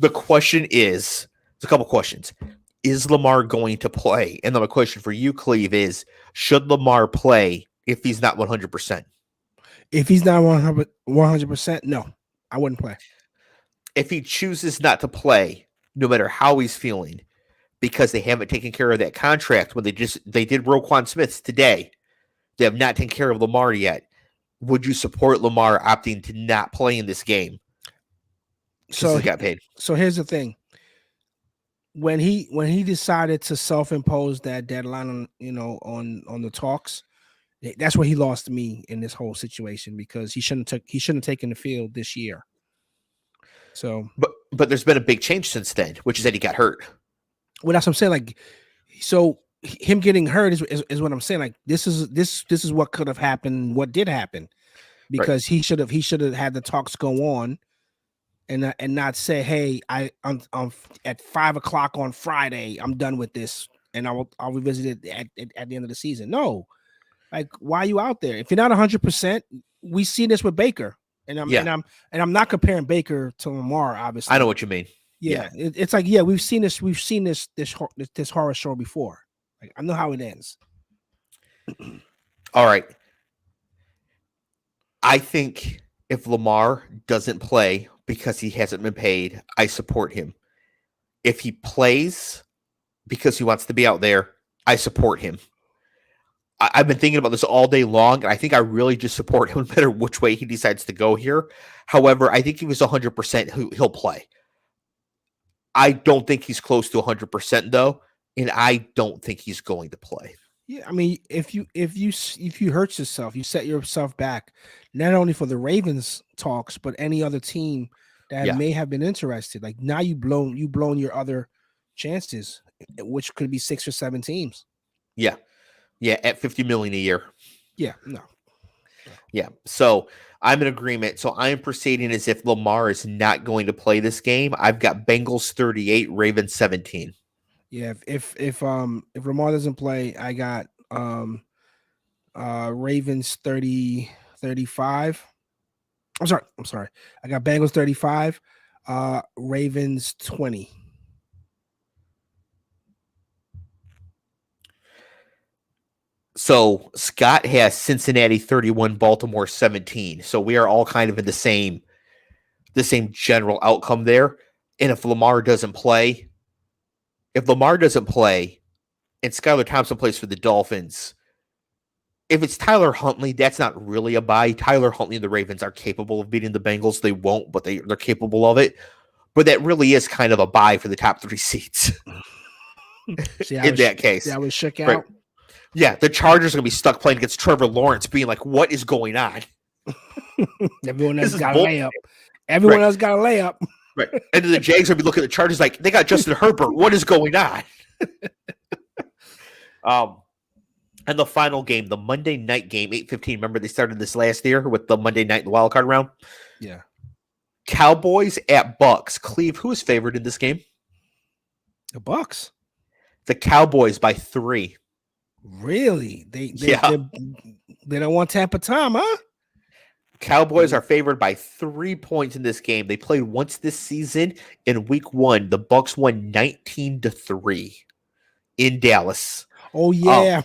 The question is, there's a couple questions. Is Lamar going to play? And then my question for you, Cleve, is should Lamar play if he's not 100%? If he's not 100%, no, I wouldn't play. If he chooses not to play, no matter how he's feeling, because they haven't taken care of that contract when they did Roquan Smith today, they have not taken care of Lamar yet. Would you support Lamar opting to not play in this game? So he got paid. So here's the thing. When he decided to self-impose that deadline on the talks, that's where he lost me in this whole situation because he shouldn't have taken the field this year. So, but there's been a big change since then, which is that he got hurt. Well, that's what I'm saying. Like, so him getting hurt is what I'm saying. Like, this is what could have happened. What did happen? Because he should have had the talks go on, and not say, hey, I'm at 5:00 on Friday, I'm done with this, and I'll revisit it at the end of the season. No. Like, why are you out there? If you're not 100%, we see this with Baker, and I'm not comparing Baker to Lamar. Obviously, I know what you mean. Yeah. It's like we've seen this horror show before. Like, I know how it ends. All right, I think if Lamar doesn't play because he hasn't been paid, I support him. If he plays because he wants to be out there, I support him. I've been thinking about this all day long, and I think I really just support him no matter which way he decides to go here. However, I think he was 100%, he'll play. I don't think he's close to 100%, though, and I don't think he's going to play. Yeah, I mean, if you hurt yourself, you set yourself back, not only for the Ravens talks, but any other team that may have been interested. Like, now you've blown your other chances, which could be 6 or 7 teams. Yeah. Yeah, at $50 million a year. Yeah, no. Yeah, so I'm in agreement. So I am proceeding as if Lamar is not going to play this game. I've got Bengals 38, Ravens 17. Yeah, if Lamar doesn't play, I got Ravens 35. I'm sorry. I got Bengals 35, Ravens 20. So Scott has Cincinnati 31, Baltimore 17. So we are all kind of in the same general outcome there. And if Lamar doesn't play, and Skylar Thompson plays for the Dolphins, if it's Tyler Huntley, that's not really a buy. Tyler Huntley and the Ravens are capable of beating the Bengals. They won't, but they're capable of it. But that really is kind of a buy for the top 3 seats. In that case. That was shook out. Right. Yeah, the Chargers are going to be stuck playing against Trevor Lawrence, being like, what is going on? Everyone else got a layup. Everyone else got a layup. Right. And then the Jags are going to be looking at the Chargers like, they got Justin Herbert. What is going on? I And the final game, the Monday night game, 8:15. Remember they started this last year with the Monday night wild card round? Yeah. Cowboys at Bucks. Cleve, who is favored in this game? The Bucks. The Cowboys by 3. Really? Yeah. They don't want Tampa Tom, huh? Cowboys are favored by 3 points in this game. They played once this season in week 1. The Bucks won 19-3 in Dallas. Oh yeah.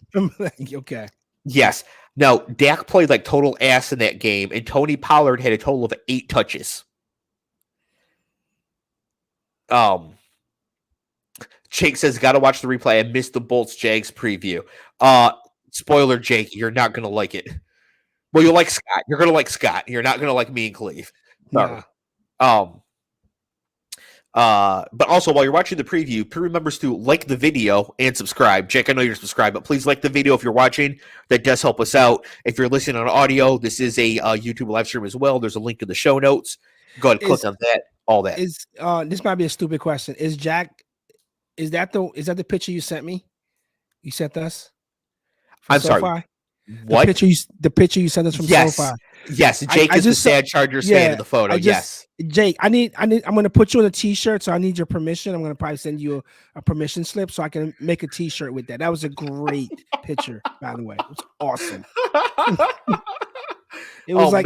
Okay. Yes. Now, Dak played like total ass in that game, and Tony Pollard had a total of 8 touches. Jake says, gotta watch the replay. I missed the Bolts Jags preview. Spoiler, Jake, you're not gonna like it. Well, you'll like Scott. You're gonna like Scott. You're not gonna like me and Cleve. Sorry. Yeah. But also while you're watching the preview, please remembers to like the video and subscribe. Jake, I know you're subscribed, but please like the video if you're watching. That does help us out. If you're listening on audio, this is a YouTube live stream as well. There's a link in the show notes. Go ahead and click on that. All that. This might be a stupid question. Is that the picture you sent me? You sent us? I'm SoFi? sorry. What? The picture you sent us from SoFi. Yes, Jake is the sad Chargers fan in the photo. Yes. Jake, I'm gonna put you on a t-shirt, so I need your permission. I'm gonna probably send you a permission slip so I can make a t-shirt with that. That was a great picture, by the way. It was awesome. It was like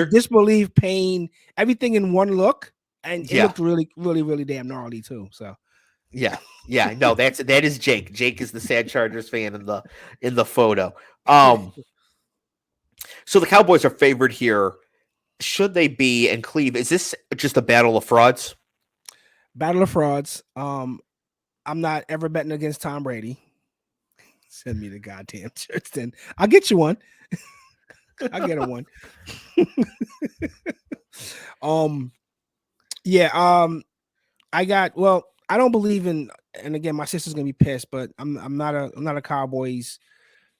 disbelief, pain, everything in one look, and it looked really, really, really damn gnarly too. So yeah. No, that is Jake. Jake is the sad Chargers fan in the photo. So the Cowboys are favored here. Should they be? And Cleve, is this just a battle of frauds? Battle of frauds. I'm not ever betting against Tom Brady. Send me the goddamn shirts, then I'll get you one. I'll get a one. I don't believe in, and again, my sister's gonna be pissed, but I'm not a Cowboys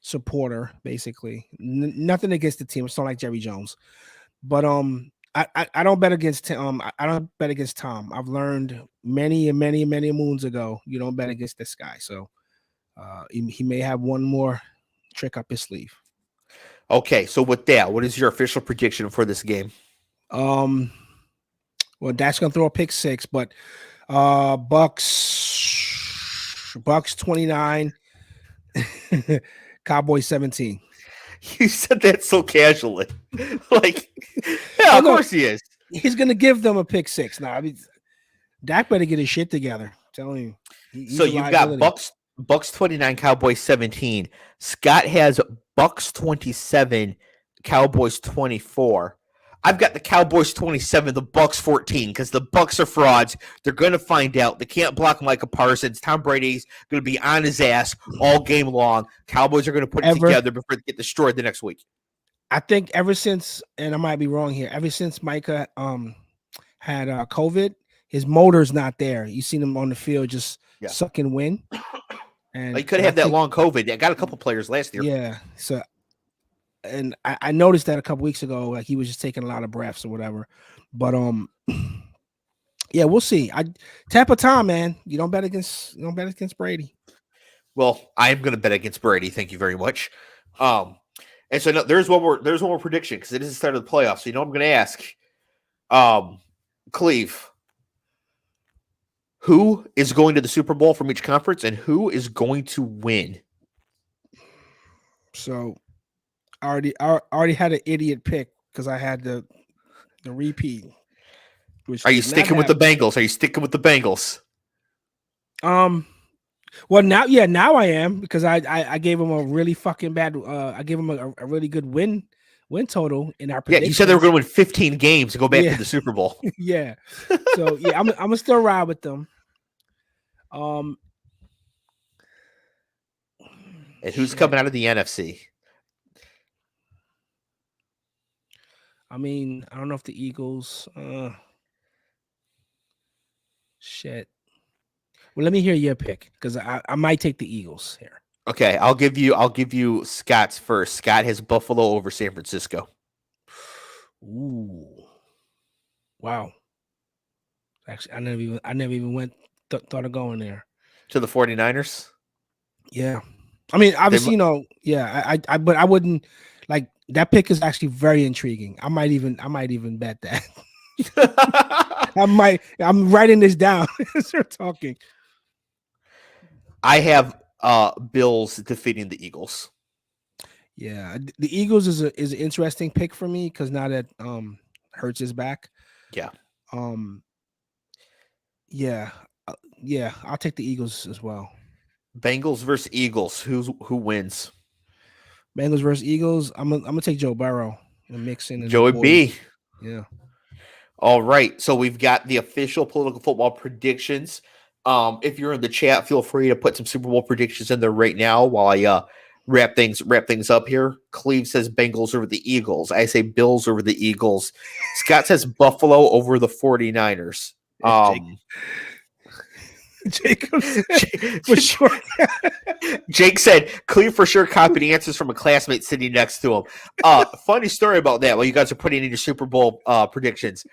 supporter, basically. Nothing against the team. I don't like Jerry Jones, but I don't bet against Tom. I don't bet against Tom. I've learned many moons ago you don't bet against this guy. So he may have one more trick up his sleeve. Okay, so with that, what is your official prediction for this game? Well, Dak's gonna throw a pick 6, but Bucks 29, Cowboys 17. You said that so casually. Like, yeah, of course he is. He's gonna give them a pick 6 now. I mean, Dak better get his shit together. I'm telling you. So you've got Bucks 29, Cowboys 17. Scott has Bucks 27, Cowboys 24. I've got the Cowboys 27, the Bucks 14, because the Bucks are frauds. They're going to find out. They can't block Micah Parsons. Tom Brady's going to be on his ass all game long. Cowboys are going to put it together before they get destroyed the next week. I think ever since, and I might be wrong here, ever since Micah had COVID, his motor's not there. You seen him on the field just sucking wind. And he could have that long COVID. I got a couple players last year. Yeah. So, and I noticed that a couple weeks ago, like he was just taking a lot of breaths or whatever. But yeah, we'll see. Tampa Tom, man, you don't bet against Brady. Well, I am going to bet against Brady. Thank you very much. And so there's one more prediction because it is the start of the playoffs. So you know what I'm going to ask. Cleve, who is going to the Super Bowl from each conference and who is going to win? So I already had an idiot pick because I had the repeat. Are you sticking with the Bengals? Well, now I am because I gave them a really fucking bad. I gave them a really good win total in our prediction. Yeah, you said they were going to win 15 games to go back to the Super Bowl. Yeah. So yeah, I'm gonna still ride with them. And who's coming out of the NFC? I mean, I don't know if the Eagles. Shit. Well, let me hear your pick because I might take the Eagles here. Okay, I'll give you Scott's first. Scott has Buffalo over San Francisco. Ooh. Wow. Actually, I never even thought of going there. To the 49ers? Yeah. I mean, obviously, but I wouldn't like that pick is actually very intriguing. I might even bet that. I'm writing this down as we're talking. I have Bills defeating the Eagles. Yeah, the Eagles is an interesting pick for me because now that Hurts is back. Yeah. Yeah, I'll take the Eagles as well. Bengals versus Eagles. Who wins? Bengals versus Eagles. I'm gonna take Joe Burrow and Mixon and Joey B. Yeah. All right. So we've got the official political football predictions. If you're in the chat, feel free to put some Super Bowl predictions in there right now while I wrap things up here. Cleve says Bengals over the Eagles. I say Bills over the Eagles. Scott says Buffalo over the 49ers. Jacob said, for sure. Jake said Cleve for sure copied answers from a classmate sitting next to him. Funny story about that while you guys are putting in your Super Bowl predictions.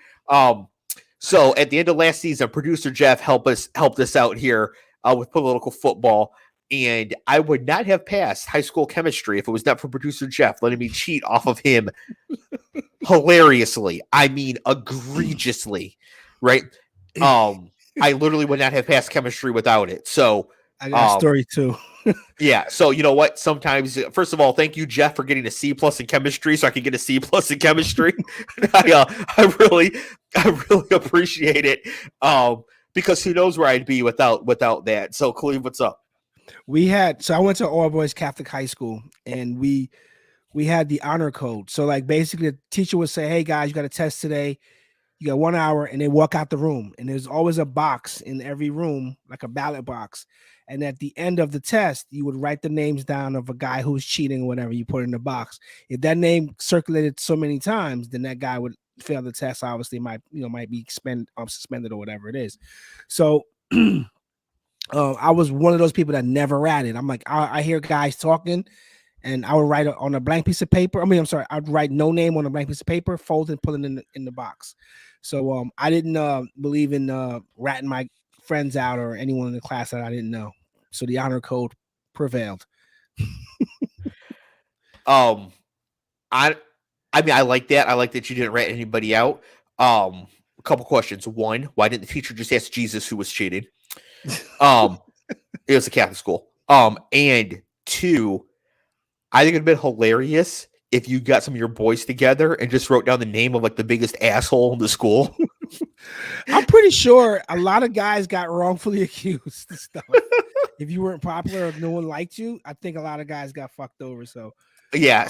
So at the end of last season, producer Jeff helped us out here with political football. And I would not have passed high school chemistry if it was not for producer Jeff letting me cheat off of him hilariously. I mean, egregiously, right? I literally would not have passed chemistry without it. So I got a story too. Yeah. So you know what? Sometimes, first of all, thank you, Jeff, for getting a C+ in chemistry, so I can get a C+ in chemistry. I really appreciate it. Because who knows where I'd be without that. So, Cleve, what's up? I went to All Boys Catholic High School, and we had the honor code. So like basically the teacher would say, "Hey guys, you got a test today. You got 1 hour," and they walk out the room. And there's always a box in every room, like a ballot box. And at the end of the test, you would write the names down of a guy who's cheating or whatever you put in the box. If that name circulated so many times, then that guy would fail the test. Obviously, might be suspended or whatever it is. So I was one of those people that never ratted. I'm like, I hear guys talking, and I would write it on a blank piece of paper. I'd write no name on a blank piece of paper, fold and put it in the box. So I didn't believe in ratting my friends out or anyone in the class that I didn't know. So the honor code prevailed. I mean, I like that. I like that you didn't rat anybody out. A couple questions. One, why didn't the teacher just ask Jesus who was cheating? It was a Catholic school. And two, I think it'd been hilarious if you got some of your boys together and just wrote down the name of like the biggest asshole in the school. I'm pretty sure a lot of guys got wrongfully accused of stuff. If you weren't popular, if no one liked you, I think a lot of guys got fucked over. So yeah,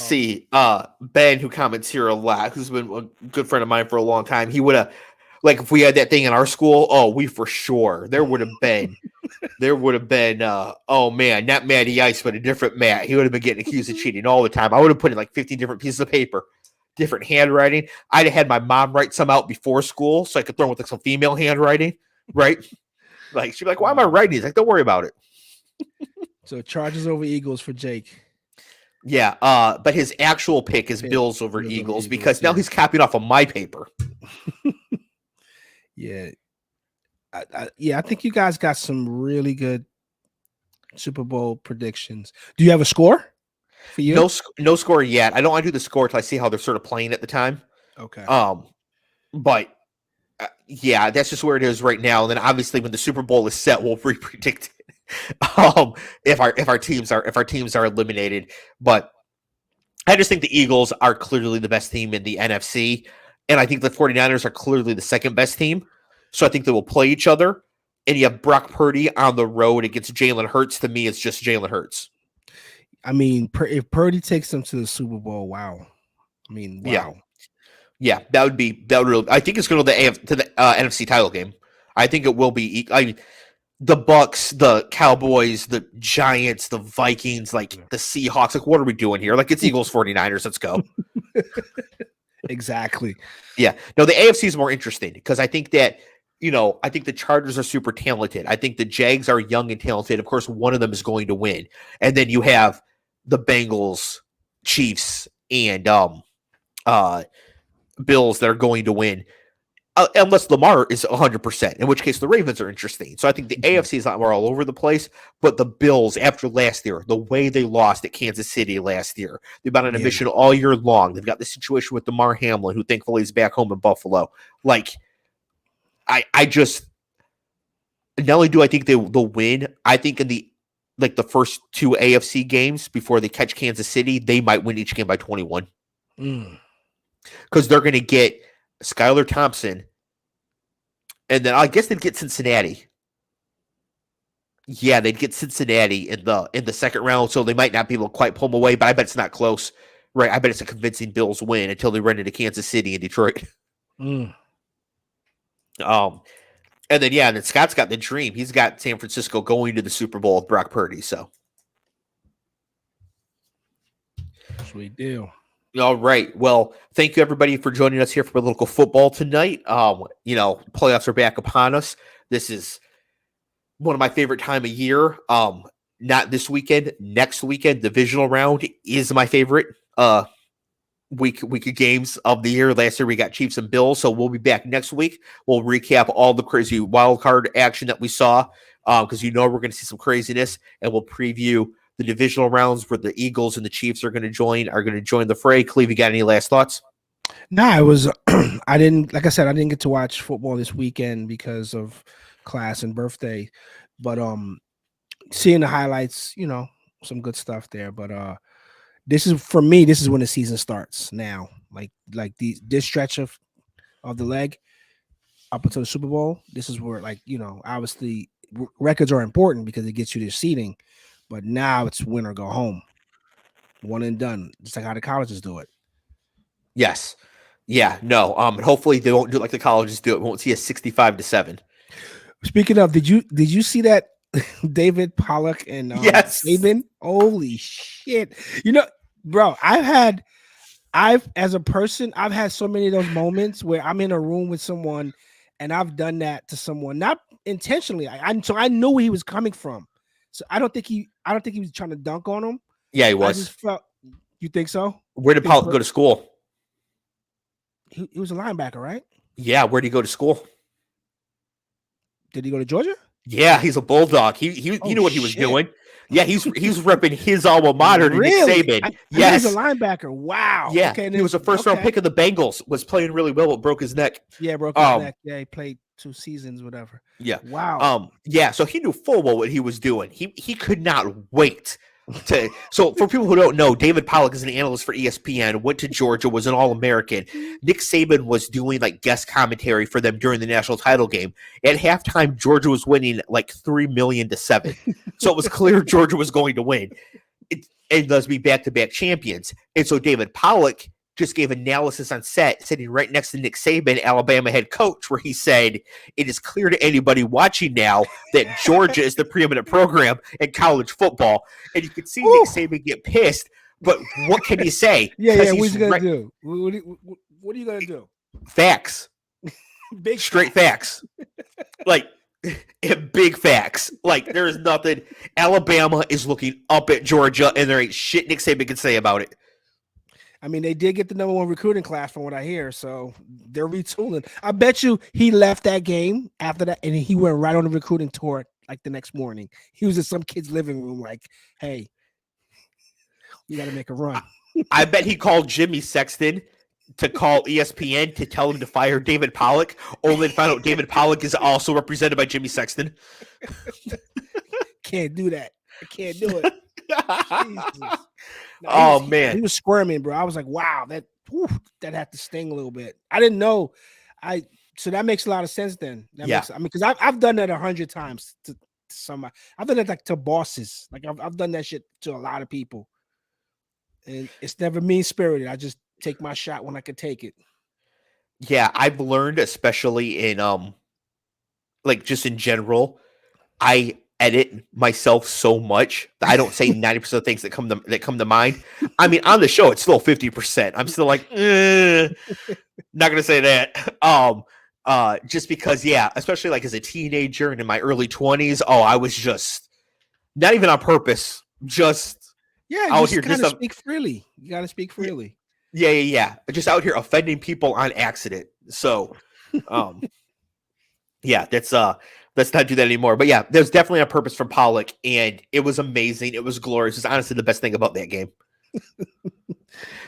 Ben, who comments here a lot, who's been a good friend of mine for a long time, he would have, like, if we had that thing in our school, we for sure, there would have been, oh man, not Matty Ice, but a different Matt. He would have been getting accused of cheating all the time. I would have put in like 15 different pieces of paper, different handwriting. I'd have had my mom write some out before school so I could throw in with like some female handwriting, right? Like, she'd be like, why am I writing these? Like, don't worry about it. So Chargers over Eagles for Jake. Yeah, but his actual pick is Bills over Eagles because now he's copying off of my paper. Yeah. I think you guys got some really good Super Bowl predictions. Do you have a score for you? No score yet. I don't want to do the score till I see how they're sort of playing at the time. Okay. But yeah, that's just where it is right now. And then obviously when the Super Bowl is set, we'll re-predict it. If our teams are eliminated. But I just think the Eagles are clearly the best team in the NFC. And I think the 49ers are clearly the second best team. So I think they will play each other. And you have Brock Purdy on the road against Jalen Hurts. To me, it's just Jalen Hurts. I mean, if Purdy takes them to the Super Bowl, wow. I mean, wow. Yeah, that would really. I think it's going to the NFC title game. I think it will be. The Bucks, the Cowboys, the Giants, the Vikings, like the Seahawks. Like, what are we doing here? Like, it's Eagles 49ers. Let's go. Exactly. Yeah. No, the AFC is more interesting because I think that, I think the Chargers are super talented. I think the Jags are young and talented. Of course, one of them is going to win. And then you have the Bengals, Chiefs, and Bills that are going to win. unless Lamar is 100%, in which case the Ravens are interesting. So I think the AFC is a lot more all over the place, but the Bills, after last year, the way they lost at Kansas City last year, they've been on a mission all year long. They've got the situation with DeMar Hamlin, who thankfully is back home in Buffalo. Like, I just, not only do I think they'll win, I think in the first two AFC games before they catch Kansas City, they might win each game by 21. Because they're going to get Skylar Thompson, and then I guess they'd get Cincinnati. Yeah, they'd get Cincinnati in the second round, so they might not be able to quite pull them away, but I bet it's not close. Right, I bet it's a convincing Bills win until they run into Kansas City and Detroit. And then Scott's got the dream. He's got San Francisco going to the Super Bowl with Brock Purdy. So, sweet deal. All right. Well, thank you everybody for joining us here for local football tonight. Playoffs are back upon us. This is one of my favorite time of year. Not this weekend, next weekend, divisional round is my favorite week of games of the year. Last year we got Chiefs and Bills, so we'll be back next week. We'll recap all the crazy wild card action that we saw, because we're going to see some craziness, and we'll preview the divisional rounds where the Eagles and the Chiefs are going to join the fray. Cleve, you got any last thoughts? No, it was I didn't get to watch football this weekend because of class and birthday, but seeing the highlights, some good stuff there. But this is when the season starts now. This stretch of the leg up until the Super Bowl. This is where, obviously records are important because it gets you this seeding. But now it's win or go home. One and done. Just like how the colleges do it. Yes. Yeah. No. Hopefully they won't do it like the colleges do it. We won't see a 65-7. Speaking of, did you see that David Pollock and yes, Saban? Holy shit! Bro, I've had so many of those moments where I'm in a room with someone and I've done that to someone, not intentionally. So I knew where he was coming from. So I don't think he was trying to dunk on him. Yeah, he was. I just felt. You think so? Where did Pollock go to school? He was a linebacker, right? Yeah. Where did he go to school? Did he go to Georgia? Yeah, he's a Bulldog. He knew what he was doing. Yeah, he's repping his alma mater to really? Nick Saban. Yes, he's a linebacker. Wow. Yeah, okay, he was a first round pick of the Bengals. Was playing really well, but broke his neck. Yeah, broke his neck. Yeah, he played 2 seasons, whatever. Yeah. Wow. Yeah. So he knew full well what he was doing. He could not wait to. So for people who don't know, David Pollock is an analyst for ESPN. Went to Georgia, was an All-American. Nick Saban was doing guest commentary for them during the national title game. At halftime, Georgia was winning 3 million to 7. So it was clear Georgia was going to win. And thus be back-to-back champions. And so David Pollock just gave analysis on set, sitting right next to Nick Saban, Alabama head coach, where he said, it is clear to anybody watching now that Georgia is the preeminent program in college football. And you could see Nick Saban get pissed, but what can you say? Yeah, what are you going to do? What are you going to do? Facts. Big straight facts. Big facts. There is nothing. Alabama is looking up at Georgia, and there ain't shit Nick Saban can say about it. I mean, they did get the #1 recruiting class from what I hear, so they're retooling. I bet you he left that game after that, and he went right on the recruiting tour the next morning. He was in some kid's living room hey, you got to make a run. I bet he called Jimmy Sexton to call ESPN to tell him to fire David Pollock, only to find out David Pollock is also represented by Jimmy Sexton. Can't do that. I can't do it. Jesus. No, man, he was squirming, bro. I was like, wow, that had to sting a little bit. I didn't know. So that makes a lot of sense then. Because I've done that 100 times to somebody. I've done that to bosses. I've done that shit to a lot of people, and it's never mean spirited. I just take my shot when I can take it. Yeah, I've learned, especially in just in general, I edit myself so much that I don't say 90% of things that come to mind. I mean, on the show, it's still 50%. I'm still not gonna say that. Just because, especially as a teenager and in my early 20s, I was just not even on purpose, just out here just speak freely. You gotta speak freely. Yeah. Just out here offending people on accident. So Yeah, let's not do that anymore. But yeah, there's definitely a purpose from Pollock, and it was amazing. It was glorious. It's honestly the best thing about that game.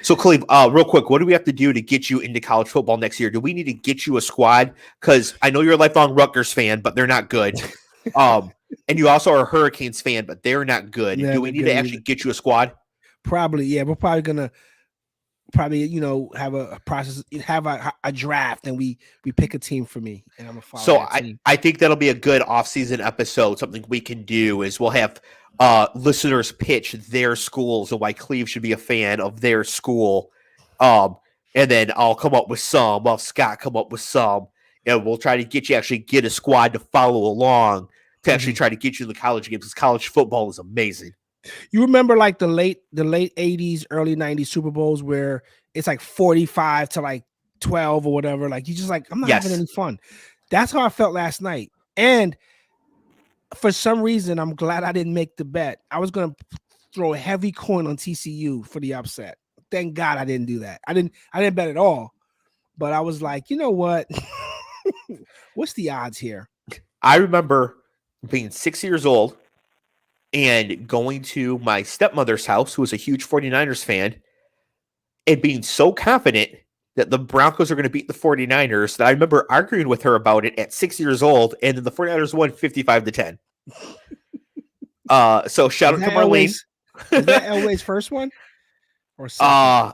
So, Cleve, real quick, what do we have to do to get you into college football next year? Do we need to get you a squad? Because I know you're a lifelong Rutgers fan, but they're not good. And you also are a Hurricanes fan, but they're not good. Yeah, do we need to actually get you a squad? Probably, yeah. We're probably gonna have a process, have a draft, and we pick a team for me, and I'm gonna follow. So I think that'll be a good off-season episode. Something we can do is we'll have listeners pitch their schools and why Cleve should be a fan of their school. And then I'll come up with some. Well, Scott come up with some, and we'll try to get a squad to follow along to actually try to get you in the college games, because college football is amazing. You remember like the late 80s, early 90s Super Bowls where it's like 45 to like 12 or whatever. Like you just like, I'm not having any fun. That's how I felt last night. And for some reason, I'm glad I didn't make the bet. I was going to throw a heavy coin on TCU for the upset. Thank God I didn't do that. I didn't bet at all. But I was like, you know what? What's the odds here? I remember being 6 years old and going to my stepmother's house, who was a huge 49ers fan, and being so confident that the Broncos are going to beat the 49ers that I remember arguing with her about it at 6 years old, and then the 49ers won 55-10. So shout out to Marlene. Is that Elway's first one? Or second?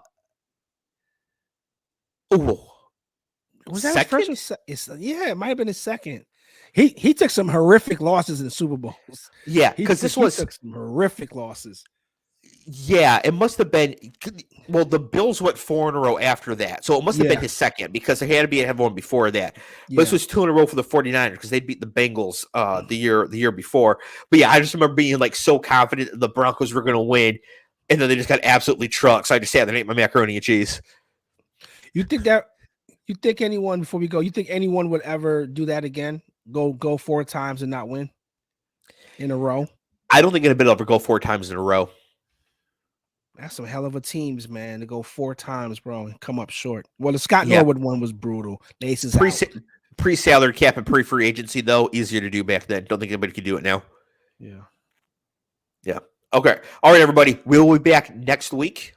Was that second? His first or yeah, it might have been his second. He took some horrific losses in the Super Bowls. Yeah, because he took some horrific losses. Yeah, it must have been. Well, the Bills went 4 in a row after that, so it must have been his second, because there had to be a one before that. But this was 2 in a row for the 49ers because they beat the Bengals the year before. But yeah, I just remember being like so confident that the Broncos were going to win, and then they just got absolutely trucked. So I just sat there and ate my macaroni and cheese. You think anyone, before we go, you think anyone would ever do that again? Go 4 times and not win in a row? I don't think anybody will ever go 4 times in a row. That's some hell of a teams, man, to go 4 times, bro, and come up short. Well, the Scott Norwood one was brutal. The Aces pre-salary cap and pre-free agency, though, easier to do back then. Don't think anybody could do it now. Yeah. Okay. All right, everybody. We'll be back next week.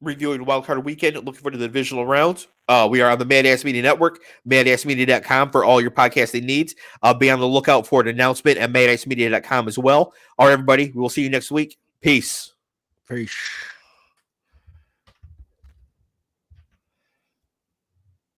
Reviewing Wildcard Weekend, looking for the divisional rounds. We are on the Mad Ass Media Network, madassmedia.com for all your podcasting needs. Be on the lookout for an announcement at madassmedia.com as well. All right, everybody. We will see you next week. Peace. Peace.